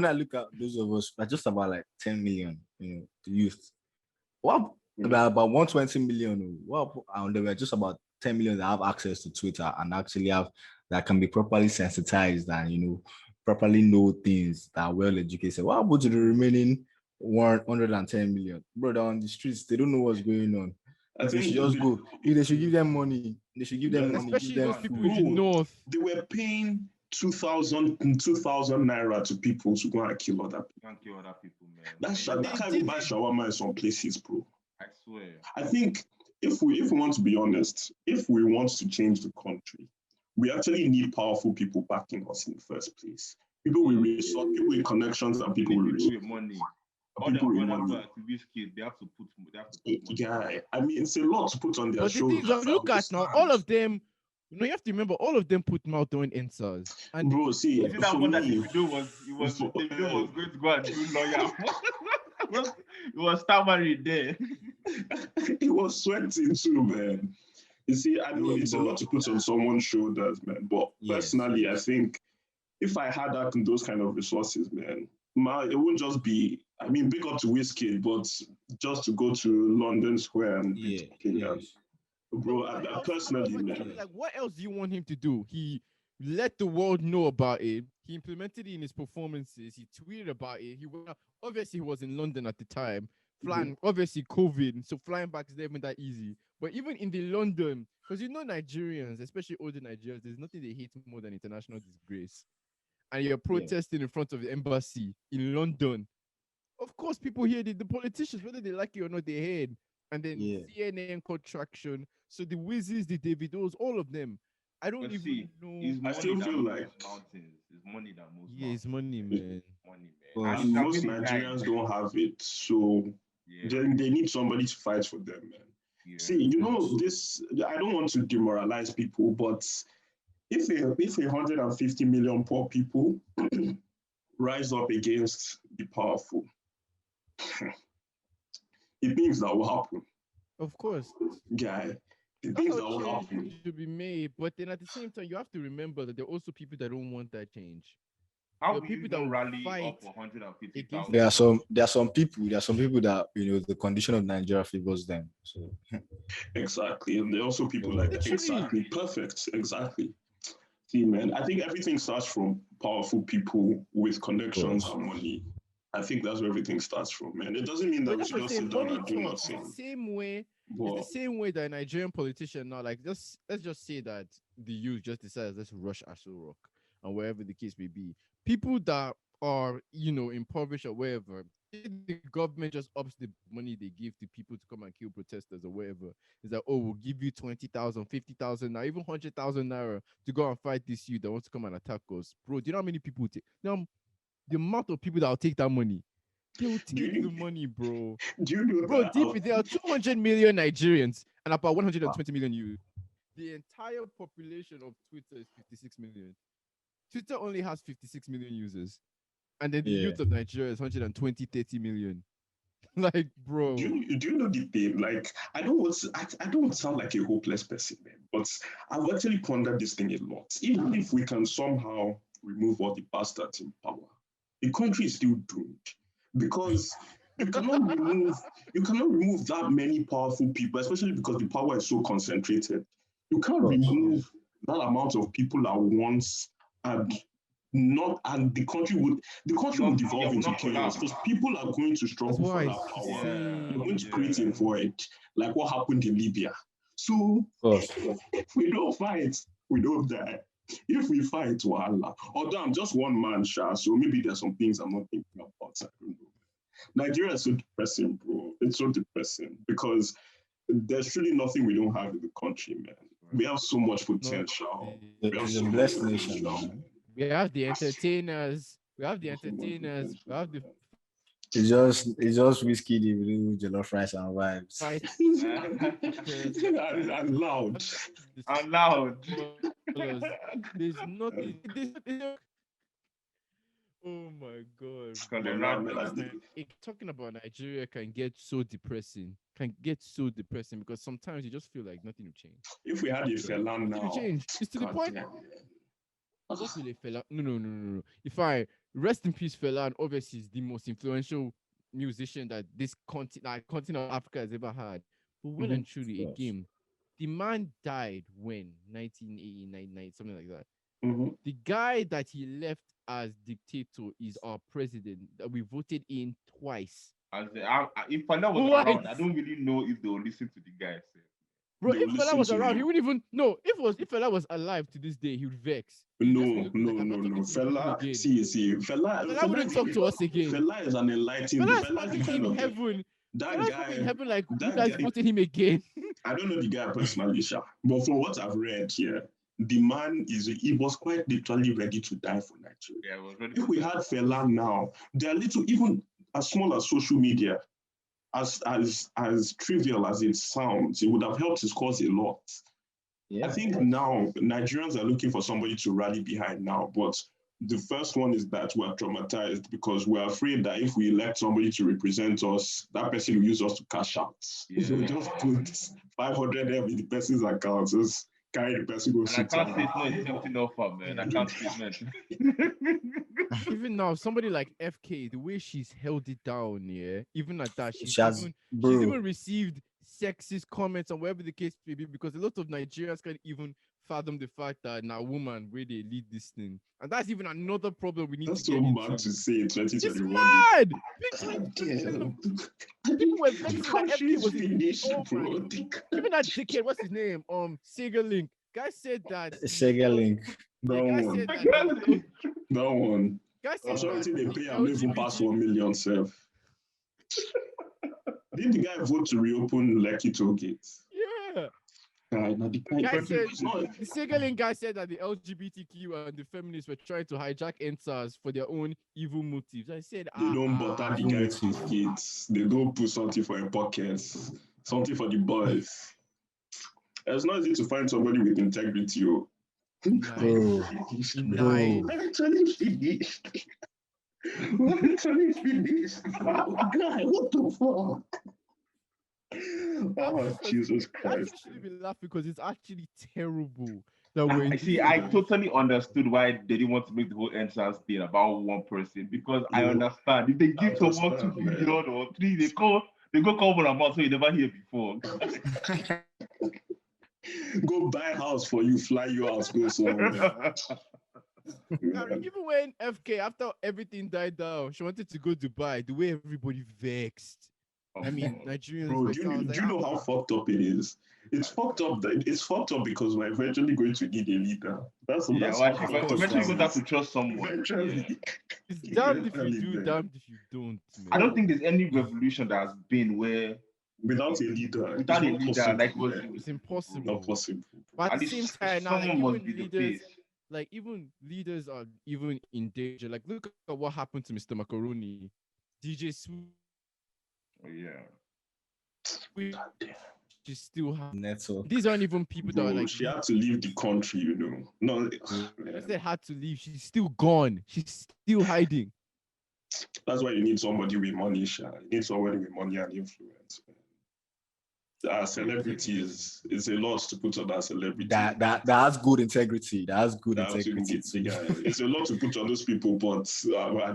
I look at those of us, are just about like 10 million, the youth. What about 120 million? And there were just about 10 million that have access to Twitter and actually have that can be properly sensitized and properly know things that are well educated. What about to the remaining 110 million? Bro, they're on the streets, they don't know what's going on. I They think should just go. If they should give them money, give them Especially those people in food. the north. They were paying 2,000 naira to people to go and kill other people. Can't kill other people, man. That can't even buy shawarma in some places, bro. I swear. I think if we want to be honest, if we want to change the country, we actually need powerful people backing us in the first place. People with resource, people with connections, and people with People resources. with money. All People their with brothers money. are activist kids. They have to put money. Yeah, I mean, it's a lot to put on their But the things shoulders. that look at now, all of them, you have to remember, all of them put mouth on answers. And Bro, see, You see that for one that me, Davido was going to go and do lawyer. It was stammering there. he was sweating too, man. You see, I know it's a lot to put on someone's shoulders, man. But personally, I think if I had those kind of resources, man, it wouldn't just be. I mean, big up to Whiskey, but just to go to London Square and be talking, bro. I personally, man. like, what else do you want him to do? He let the world know about it. He implemented it in his performances. He tweeted about it. Obviously he was in London at the time. Flying, obviously COVID, so flying back is never been that easy. But even in the London, because Nigerians, especially older Nigerians, there's nothing they hate more than international disgrace. And you're protesting in front of the embassy in London. Of course, people hear the politicians, whether they like it or not, they heard. And then CNN contraction. So the Wizzies, the Davidos, all of them. I don't even know. I still feel like mountains. It's money that moves. Yeah, it's money, man. Money, man. and most Nigerians don't have it, so they need somebody to fight for them, man. Yeah. See, this. I don't want to demoralize people, but if 150 million poor people rise up against the powerful, the things that will happen, Of course. guy, the That's things how that will change happen. should be made. But then at the same time, you have to remember that there are also people that don't want that change. How There are do people you that will rally fight up 150,000? against There are some people that the condition of Nigeria favors them. So Exactly, and there are also people like Literally. exactly perfect, exactly. See, man, I think everything starts from powerful people with connections and money. I think that's where everything starts from, man. It doesn't mean that we That's should what just I'm saying. sit down Money and do talks. It's nothing. the same way. But It's the same way that a Nigerian politician now, like, let's just say that the youth just decides let's rush Aso Rock and wherever the case may be. People that are impoverished or wherever, if the government just ups the money they give to people to come and kill protesters or whatever. Is that, oh, we'll give you 20,000, 50,000, now even 100,000 naira to go and fight this youth that wants to come and attack us, bro. Do you know how many people take? Now, the amount of people that will take that money. They will take the money, bro. do you know Bro, that? there are 200 million Nigerians and about 120 million youth. The entire population of Twitter is 56 million. Twitter only has 56 million users. And then the youth of Nigeria is 120, 30 million. Like, bro. Do you know the thing? Like, I don't want to, I don't want to sound like a hopeless person, man, but I've actually pondered this thing a lot. Even if we can somehow remove all the bastards in power, the country is still doomed because you cannot remove that many powerful people, especially because the power is so concentrated. You can't remove that amount of people at once and not and the country would devolve into chaos because people are going to struggle for that power. They're going to create a void, like what happened in Libya. So if we don't fight, we don't die. If we fight, voila. Although I'm just one man, Sha, so maybe there's some things I'm not thinking about. I don't know. Nigeria is so depressing, bro. It's so depressing because there's really nothing we don't have in the country, man. We have so much potential. It's a blessed nation, man. We have the entertainers. We have the It's just whiskey, the blue, jollof rice, and vibes. fight. and loud. I'm loud. There's nothing. Oh my god. Talking about Nigeria can get so depressing. Because sometimes you just feel like nothing will change. If we had a Fela now, change. It's to the point. Not really Fela. No. If I rest in peace, Fela, and obviously is the most influential musician that this continent of Africa has ever had. But well and truly, again, the man died when 1989, something like that. The guy that he left as dictator is our president that we voted in twice. If Fela was around, I don't really know if they will listen to the guy. Bro, if Fela was around, he wouldn't even no. If Fela was alive to this day, he would vex. No. Fela, see, Fela wouldn't talk to us again. Fela is an enlightened. Fela is in heaven. That guy in heaven, like you guys voted him again. I don't know the guy personally, but from what I've read here, the man he was quite literally ready to die for Nigeria. Yeah, if we had Fela now, they're little, even as small as social media, as trivial as it sounds, it would have helped his cause a lot. Yeah. I think now Nigerians are looking for somebody to rally behind now, but the first one is that we're traumatized because we're afraid that if we elect somebody to represent us, that person will use us to cash out. Yeah. So we just put 500 M in the person's account, just carry the person go sit down. I can't say it's not something offer, man. I can't statement. Even now, somebody like FK, the way she's held it down, yeah, even at that, she's even received sexist comments on whatever the case may be, because a lot of Nigerians can't even fathom the fact that now woman where they lead this thing, and that's even another problem we need that's to get into. That's so mad to say in 2021. It's mad! People were vexing that FK was finished, bro. Even that dickhead, what's his name? Sega Link. Guy said that. Sega Link. That one. Guy said I'm sorry they pay him even past 1 million, self. Didn't the guy vote to reopen Lekki toll gates? Yeah. The Sega Link guy said that the LGBTQ and the feminists were trying to hijack NSAS for their own evil motives. I said, they don't butter the guy's kids. They don't put something for your pockets, something for the boys. It's not easy to find somebody with integrity. Nice. Actually finished. Guy, what the fuck? Oh, Jesus Christ. I actually be laughing because it's actually terrible. That I totally understood why they didn't want to make the whole NSAS thing about one person, because I understand. If they give someone 2 million or 3, they go call one amount so you never hear before. Go buy a house for you, fly you out, go somewhere. Even when FK, after everything died down, she wanted to go to Dubai, the way everybody vexed. I mean, Nigerians. Bro, do you know how fucked up it is? It's fucked up. It's fucked up because we're eventually going to need a leader. Eventually going to have to trust someone. It's damned if you do, damned if you don't. Man. I don't think there's any revolution that has been where without a leader, it's impossible. Not possible. But at the same time, now even leaders are even in danger. Like, look at what happened to Mr. Macaroni, DJ Sweet. Oh, yeah. She still have network. These aren't even people that are like. She had to leave the country, No, they had to leave. She's still gone. She's still hiding. That's why you need somebody with money, Sha. You need somebody with money and influence. Celebrities, it's a lot to put on that celebrity. That's good integrity. That's good That's integrity. it's a lot to put on those people, but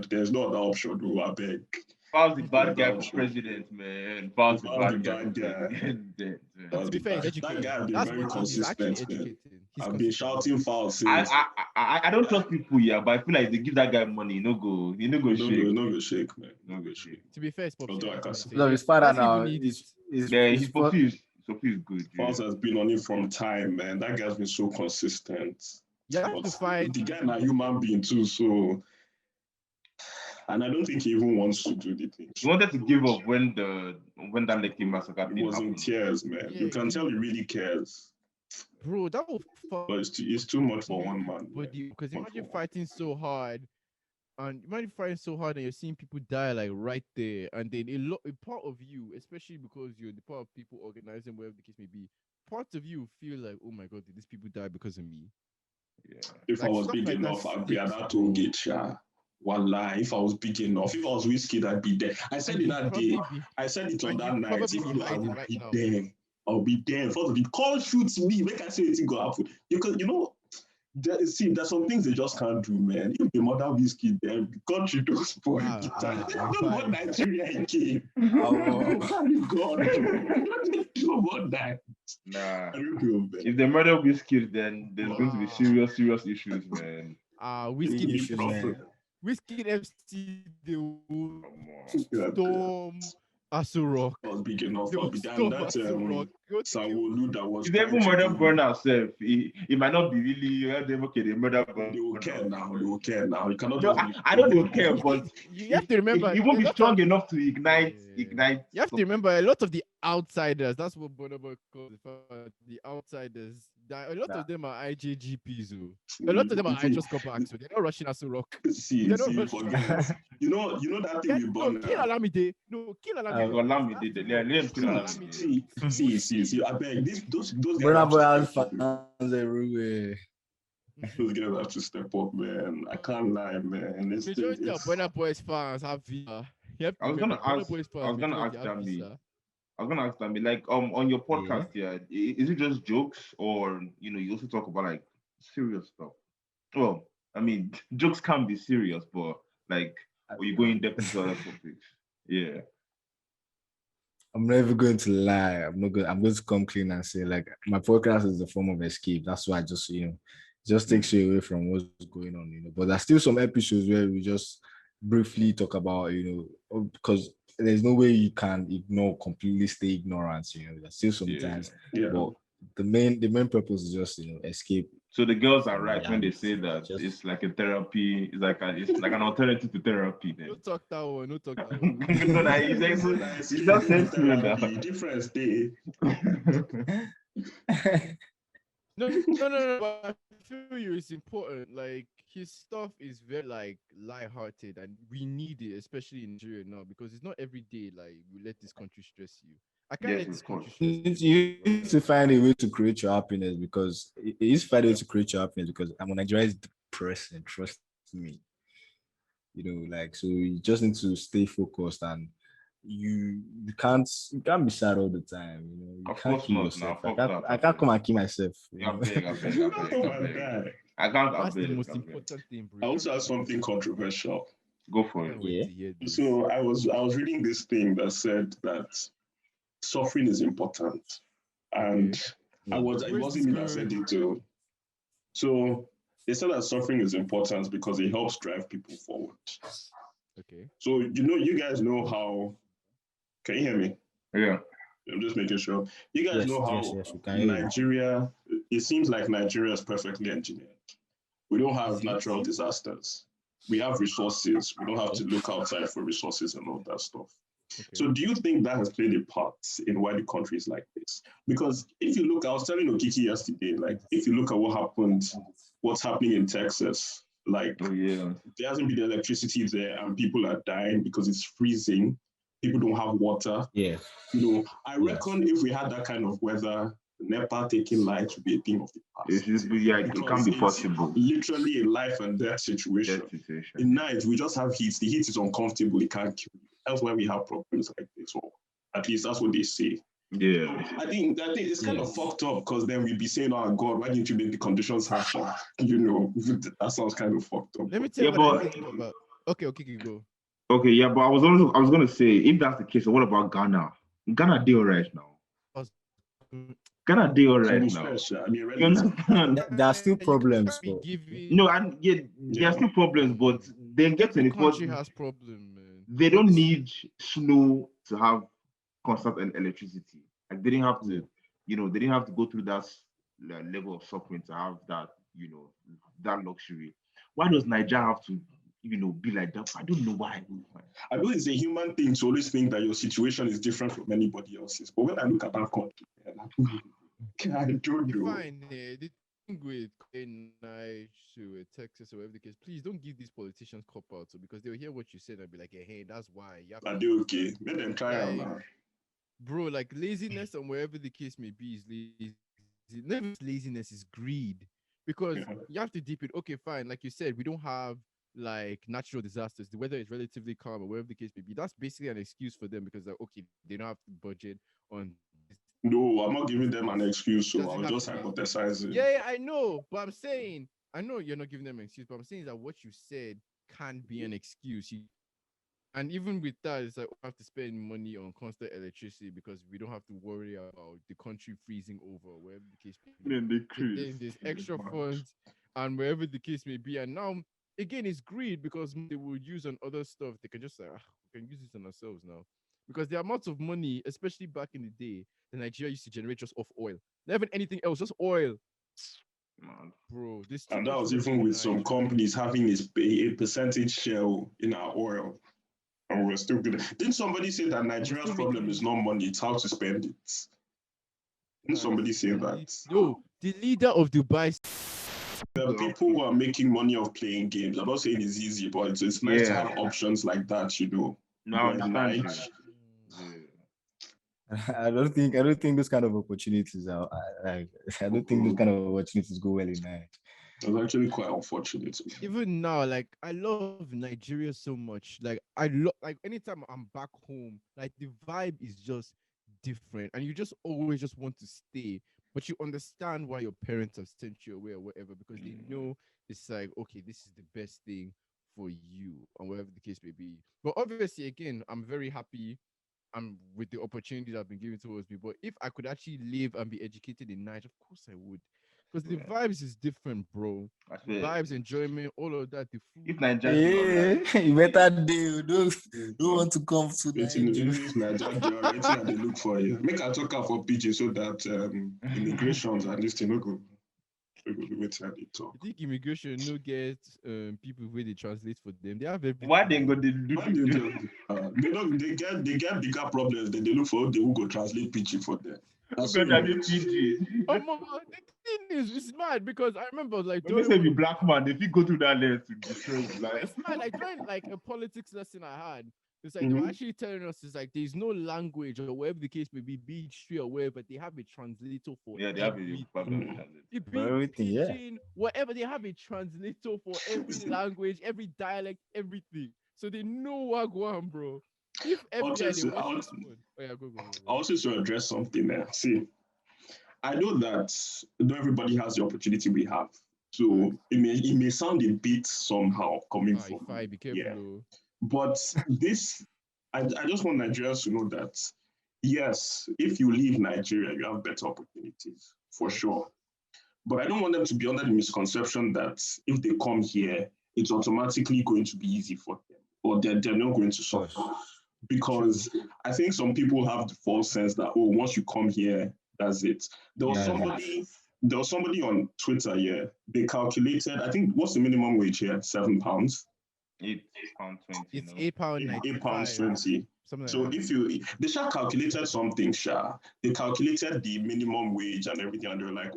there's no other option. Though, I beg. How's the bad guy for president, man? How's the bad guy for guy. president? To be fair, he's That educated. guy has been That's very one thing. He's actually consistent, man. educated. He's I've been consistent. shouting foul since. I don't trust people here, but I feel like they give that guy money, no go shake. No go shake, man. No go shake. To be fair, it's Although I can see. No, his father now. He's His good. Fals has been on it from time, man. That guy's been so consistent. You have But to find. the guy na human being too, so. And I don't think he even wants to do the thing. He wanted to give up when that Lekki massacre He was in happened. tears, man. Yeah, You can tell he really cares. Bro, that was But it's too much for one man. Because imagine fighting so hard, and you're seeing people die like right there, and then a part of you, especially because you're the part of people organizing whatever the case may be, part of you feel like, oh my god, did these people die because of me? Yeah. If Like, I was stuff big like that enough, I'd be at sticks, that bro. toll gate, Sha. One lie. If I was big enough, if I was whiskey, I'd be there. I said it that day. I said it on and that you'd night. probably be I hiding would right be now. there. I'll be there. In front of you. Call shoots me. Make I say anything gonna happen. Because there's some things they just can't do, man. If the mother whiskey, then the country don't spoil. Don't want Nigeria again. God, don't do about that. Nah. I don't know, man. If they murder Whiskey, then there's going to be serious issues, man. Whiskey Big issues, man. Whiskey FC, they will Yeah, storm Aso Rock. I was big enough. They I'll will be down. storm That Aso Rock. Go to kill- Sanwo-Olu that was. If they even murder Burner self, it might not be really they murder Burner. They will care now. They will care now. You cannot. No, I know they will care, but you have to remember, he won't be strong enough to ignite. You have to remember a lot of the outsiders. That's what Bonobo calls the outsiders. A lot of them are IJGPs. A lot of them are just compact. So they're not rushing Aso Rock. See, They're not forget. You know that thing we born. Kill Alamide. No, kill Alamide. Let him kill Alamide. See. I beg those Burna guys. Boy has fans everywhere. Those guys have to step up, man. I can't lie, man. Majority of Burna Boy's fans have visa. I was gonna ask Dami, like on your podcast, is it just jokes, or you also talk about like serious stuff? Well, I mean, jokes can be serious, but like, are you going in depth into other topics? Yeah. I'm never going to lie. I'm going to come clean and say, like, my podcast is a form of escape. That's why I just, just takes you away from what's going on, But there's still some episodes where we just briefly talk about, because there's no way you can completely stay ignorant, There's still sometimes. Yeah. But the main purpose is just, escape. So the girls are right when they say that it's like a therapy. It's like an alternative to therapy. Then. No talk that one. No, it's just sensible now. Difference day. No. But I feel you. It's important. Like, his stuff is very like lighthearted, and we need it, especially in Nigeria now, because it's not every day like we let this country stress you. I can't let this country stress you need to find a way to create your happiness, because it is find a way to create your happiness, because Nigeria is depressing. Trust me. So you just need to stay focused, and you can't be sad all the time. You can't kill yourself. I can't come and kill myself. I can't. That's the most important thing, bro. I also have something controversial. Go for it. Yeah. So I was reading this thing that said that suffering is important, and it wasn't me that said it too. So they said that suffering is important because it helps drive people forward. Okay. So you guys know how. Can you hear me? Yeah. I'm just making sure. You guys know how Nigeria. It seems like Nigeria is perfectly engineered. We don't have natural disasters. We have resources. We don't have to look outside for resources and all that stuff. Okay. So do you think that has played a part in why the country is like this? Because if you look, I was telling Okiki yesterday, like, if you look at what's happening in Texas, like, there hasn't been electricity there and people are dying because it's freezing. People don't have water. Yeah. I reckon if we had that kind of weather, NEPA taking light will be a thing of the past. It can't be possible. Literally a life and death situation. In night, we just have heat. The heat is uncomfortable. It can't kill you. That's why we have problems like this. Or at least that's what they say. Yeah. I think it's kind of fucked up because then we'd be saying, "Oh God, why didn't you make the conditions harsher?" That sounds kind of fucked up. Let me tell you what I think about. Okay, go. Okay, yeah, but I was gonna say, if that's the case, what about Ghana? Ghana deal right now. Ghana deal right now. You understand? There are still problems. No, and yeah, there are still problems, but then get Every to country has problem, man. they don't need snow to have constant electricity. Like they didn't have to, they didn't have to go through that level of suffering to have that, that luxury. Why does Nigeria have to, be like that? I don't know why. I know it's a human thing to always think that your situation is different from anybody else's. But when I look at that country, I don't know. Fine, the thing with to Texas or whatever the case, please don't give these politicians cop out because they'll hear what you said and be like, hey, that's why. Are they okay? Let them try out. Bro, like laziness and wherever the case may be is lazy. Never laziness is greed because you have to deep it. Okay, fine. Like you said, we don't have like natural disasters. The weather is relatively calm or wherever the case may be. That's basically an excuse for them because okay, they don't have to budget on this. No, I'm not giving them an excuse, so I'll just hypothesize it. Yeah, I know, but I'm saying I know you're not giving them an excuse, but I'm saying that what you said can't be an excuse. And even with that, it's like we have to spend money on constant electricity because we don't have to worry about the country freezing over, wherever the case may be. Then there's extra funds, and wherever the case may be. And now, again, it's greed because they will use on other stuff. They can just say, we can use this on ourselves now. Because the amount of money, especially back in the day, that Nigeria used to generate just off oil. Not even anything else, just oil. Man, bro, this and that was even with some companies having a percentage share in our oil. And we're still good. Didn't somebody say that Nigeria's problem is not money, it's how to spend it? Didn't somebody say that? No, the leader of Dubai. The people who are making money of playing games. I'm not saying it's easy, but it's nice to have options like that, No, I understand. I don't think those kind of opportunities are. I don't think those kind of opportunities go well in Nigeria. It's actually quite unfortunate. Even now, like I love Nigeria so much. Like like anytime I'm back home, like the vibe is just different, and you just always just want to stay. But you understand why your parents have sent you away or whatever because they know it's like okay, this is the best thing for you, and whatever the case may be. But obviously, again, I'm very happy. I'm with the opportunities that have been given towards me. But if I could actually live and be educated in Nigeria, of course I would. Because the vibes is different, bro. Vibes, enjoyment, all of that. The food. If Nigeria, you better do. Don't want to come to Nigeria. They look for you. Make a talk out for PJ so that immigrations and this thing will go. You think immigration no get people where they translate for them? They have everything. Why they go they do? They get bigger problems. Then they look for they will go translate PG for them. That's what PG. The thing is, it's mad because I remember like when they say you black man, if you go through that lens to destroy life. It's mad. Like during like a politics lesson I had. It's like they're actually telling us it's like there's no language or whatever the case may be history or whatever, but they have a translator for they have everything. Whatever, they have a translator for every language, every dialect, everything. So they know what go on, bro. If I also to address something there. See, I know that not everybody has the opportunity we have. So it may sound a bit somehow coming from. Be careful, But this, I just want Nigerians to know that, yes, if you leave Nigeria, you have better opportunities, for sure. But I don't want them to be under the misconception that if they come here, it's automatically going to be easy for them, or they're not going to suffer. Because I think some people have the false sense that, once you come here, that's it. There was somebody on Twitter, they calculated, I think, what's the minimum wage here? £7? £8.20. It's £8.20. £8.20. So they calculated something, they calculated the minimum wage and everything, and they were like,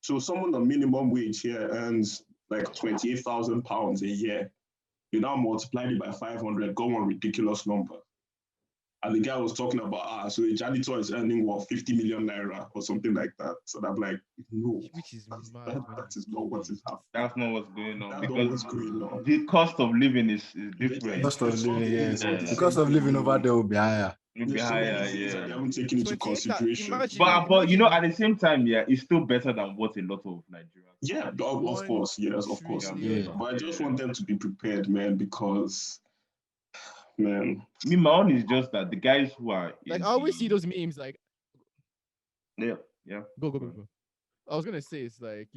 so someone on minimum wage here earns like £28,000 a year. You now multiply it by 500, go on ridiculous number. And the guy was talking about, so a janitor is earning what, 50 million naira or something like that. So I'm like, no, Which is that's, mad. that, when that you is not what see is it. happening. That's not what's going on That's not because what's going on. the cost of living is different. It's Cost of living, all- yes. it's The all cost of the living same over thing. there will be higher. Will be There's so many higher, things that they yeah. haven't taken into 28, consideration. imagine, But you know, at imagine the same time, yeah, it's still better than what a lot of Nigerians. Yeah, of One course, yes, of course. trillion. But I just want them to be prepared, man, because, man, Me, my own is just that the guys who are Like in I always see the those memes. Like yeah. go. I was gonna say it's like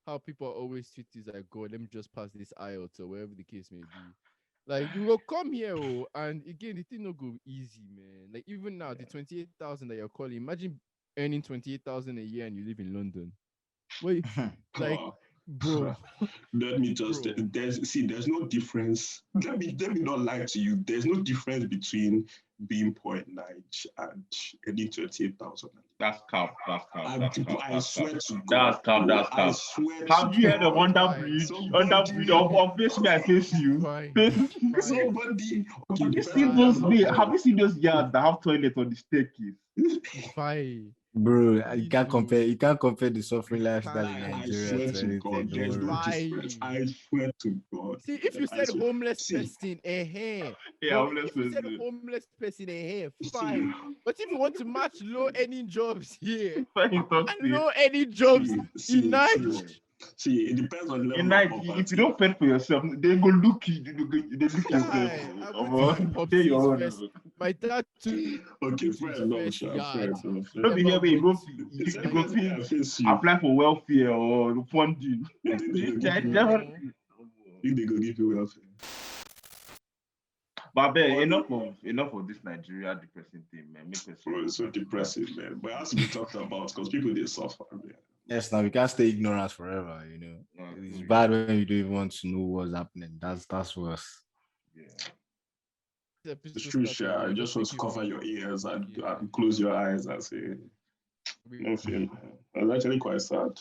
how people always tweet is like, God, let me just pass this IELTS or wherever the case may be. Like you will come here, and again the thing no go easy, man. Like even now, the 28,000 that you're calling, imagine earning 28,000 a year and you live in London. Wait, like, uh, bro, let me just bro. there's no difference. Let me not lie to you. There's no difference between being poor in Nigeria and earning 28,000. That's cap. That's cap. That's cap. I That's swear cap. to God. That's cap. That's I cap. swear Have to you heard of God. underbridge? Somebody- Underbridge of face me, I face you. Fine. Somebody. Okay, Have the you first seen time those? I'm not- Have you seen those yards that have toilet on the staircase? Fine. Bro, you Please can't do. compare. You can't compare the suffering lifestyle in can't. I Nigeria swear to to anything. God, Don't there's no worry. difference. Why? I swear to God. See, if you I said swear- homeless See, person, Yeah, but homeless if you said person. homeless person, see, fine. But if you want to match low earning jobs here When you talk and to low earning jobs in Nigeria, see, it depends on the in level of night, if poverty. you don't fend for yourself, they go look you. They look yourself. guy, I went to my Stay your popsies own. first. My dad took Okay, me to fair his enough, first Sha, yard. fair enough, fair Don't be Ever here where you went go. to You, in you go Nigeria. feel I face you. apply for welfare or funding. You think they go give you- No. you think they go give you welfare? But man, enough of this Nigeria depressing thing, man. Make us Bro, it's so depressing, man. But it has to be talked about because people they suffer, man. Yes, now we can't stay ignorant forever. It's bad when you don't even want to know what's happening. That's worse. Yeah. This It's episode true, started, Sha. we're You just want to making cover fun your of- ears and, Yeah. and close your eyes and say, nothing. That's actually quite sad.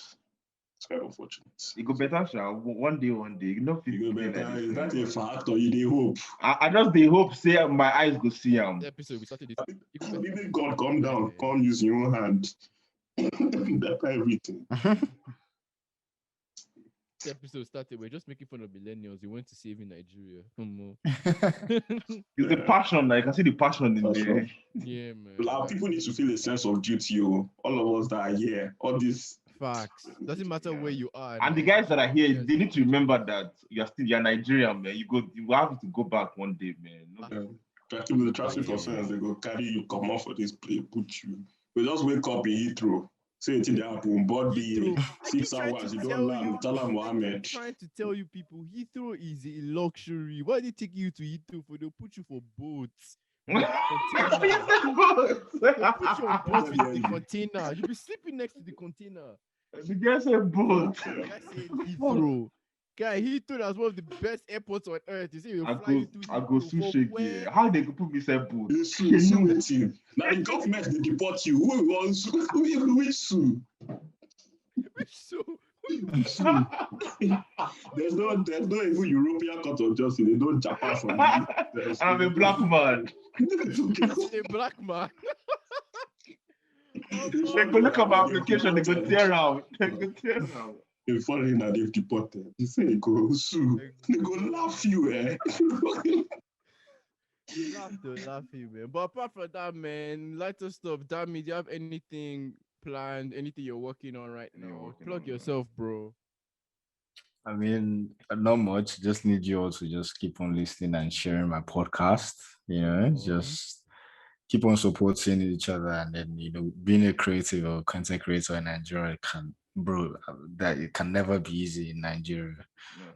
It's quite unfortunate. It go better, Sha. One day. You know, You go people better. like Is that this. a fact or you dey hope? I just they hope say my eyes go see him. This episode we started this. Even God come down, come use your own hand. Better everything. This episode started, we're just making fun of millennials. We went to saving Nigeria. It's the passion. I can see the passion in there. Passion. Yeah, man. Like, people need to feel a sense of duty. Oh. All of us that are here, all these Facts. Doesn't matter where you are. And the man. guys that are here, Yes. they need to remember that you're Nigerian, man. You have to go back one day, man. the traffic offense, they go carry you, come off for this play, put you. We just wake up in Heathrow. Say it in the happen, body Heathrow. I keep 6 trying hours. to You tell don't land. you. Tala I Mohammed. keep trying to tell you people, Heathrow is a luxury. Why they take you to Heathrow for? They'll put you for boats. They'll put you on boats with the container. You'll be sleeping next to the container. The guy said both. I said Heathrow. Guy, Heathrow is one of the best airports on earth. You see, you fly you to I go Heathrow so for shake where? here. How they go put me say both? You sue waiting. Now the government they deport you. Who wants who will sue? So There's no even European court of justice. They don't Japan from you. I'm a black man. a black man. They go look at my application, they go tear out. A foreigner they've deported. You say they go sue. They go laugh you, eh? You laugh you, man. But apart from that, man, lighter stuff. Dami, do you have anything planned? Anything you're working on right now? Plug yourself, bro. I mean, not much. Just need you all to just keep on listening and sharing my podcast. Just keep on supporting each other, and then being a creative or content creator in Nigeria that it can never be easy in Nigeria.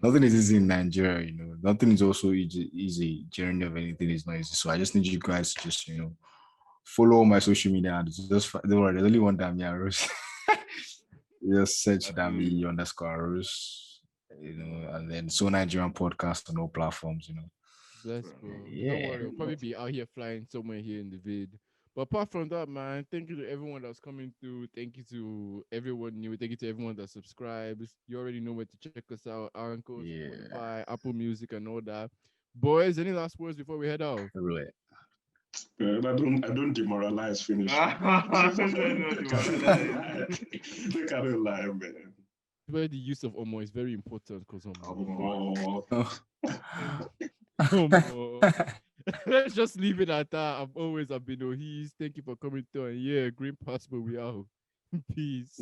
Nothing is easy in Nigeria. Nothing is also easy. Journey of anything is not easy. So I just need you guys to just follow my social media and just don't worry. There's only one Dami Aros. Just search Dami _Aros. And then So Nigerian podcast on all platforms. Bless, bro. Yeah. Don't worry, we'll probably be out here flying somewhere here in the vid. But apart from that, man, thank you to everyone that's coming through. Thank you to everyone new. Thank you to everyone that subscribes. You already know where to check us out. Anchor, Spotify, Apple Music, and all that. Boys, any last words before we head out? Right. I don't demoralize finish. No, They can't lie, man. Where the use of Omo is very important because Oh, Let's just leave it at that. I've been Ohiz. Thank you for coming through. And yeah, Green Passport, we out. Peace.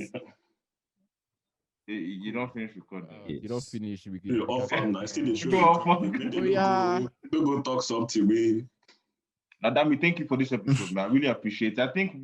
You don't finish recording. You don't finish. We you can off and I still the show. Go off. Don't go talk something. We. Now, Dami, thank you for this episode, man. I really appreciate it. I think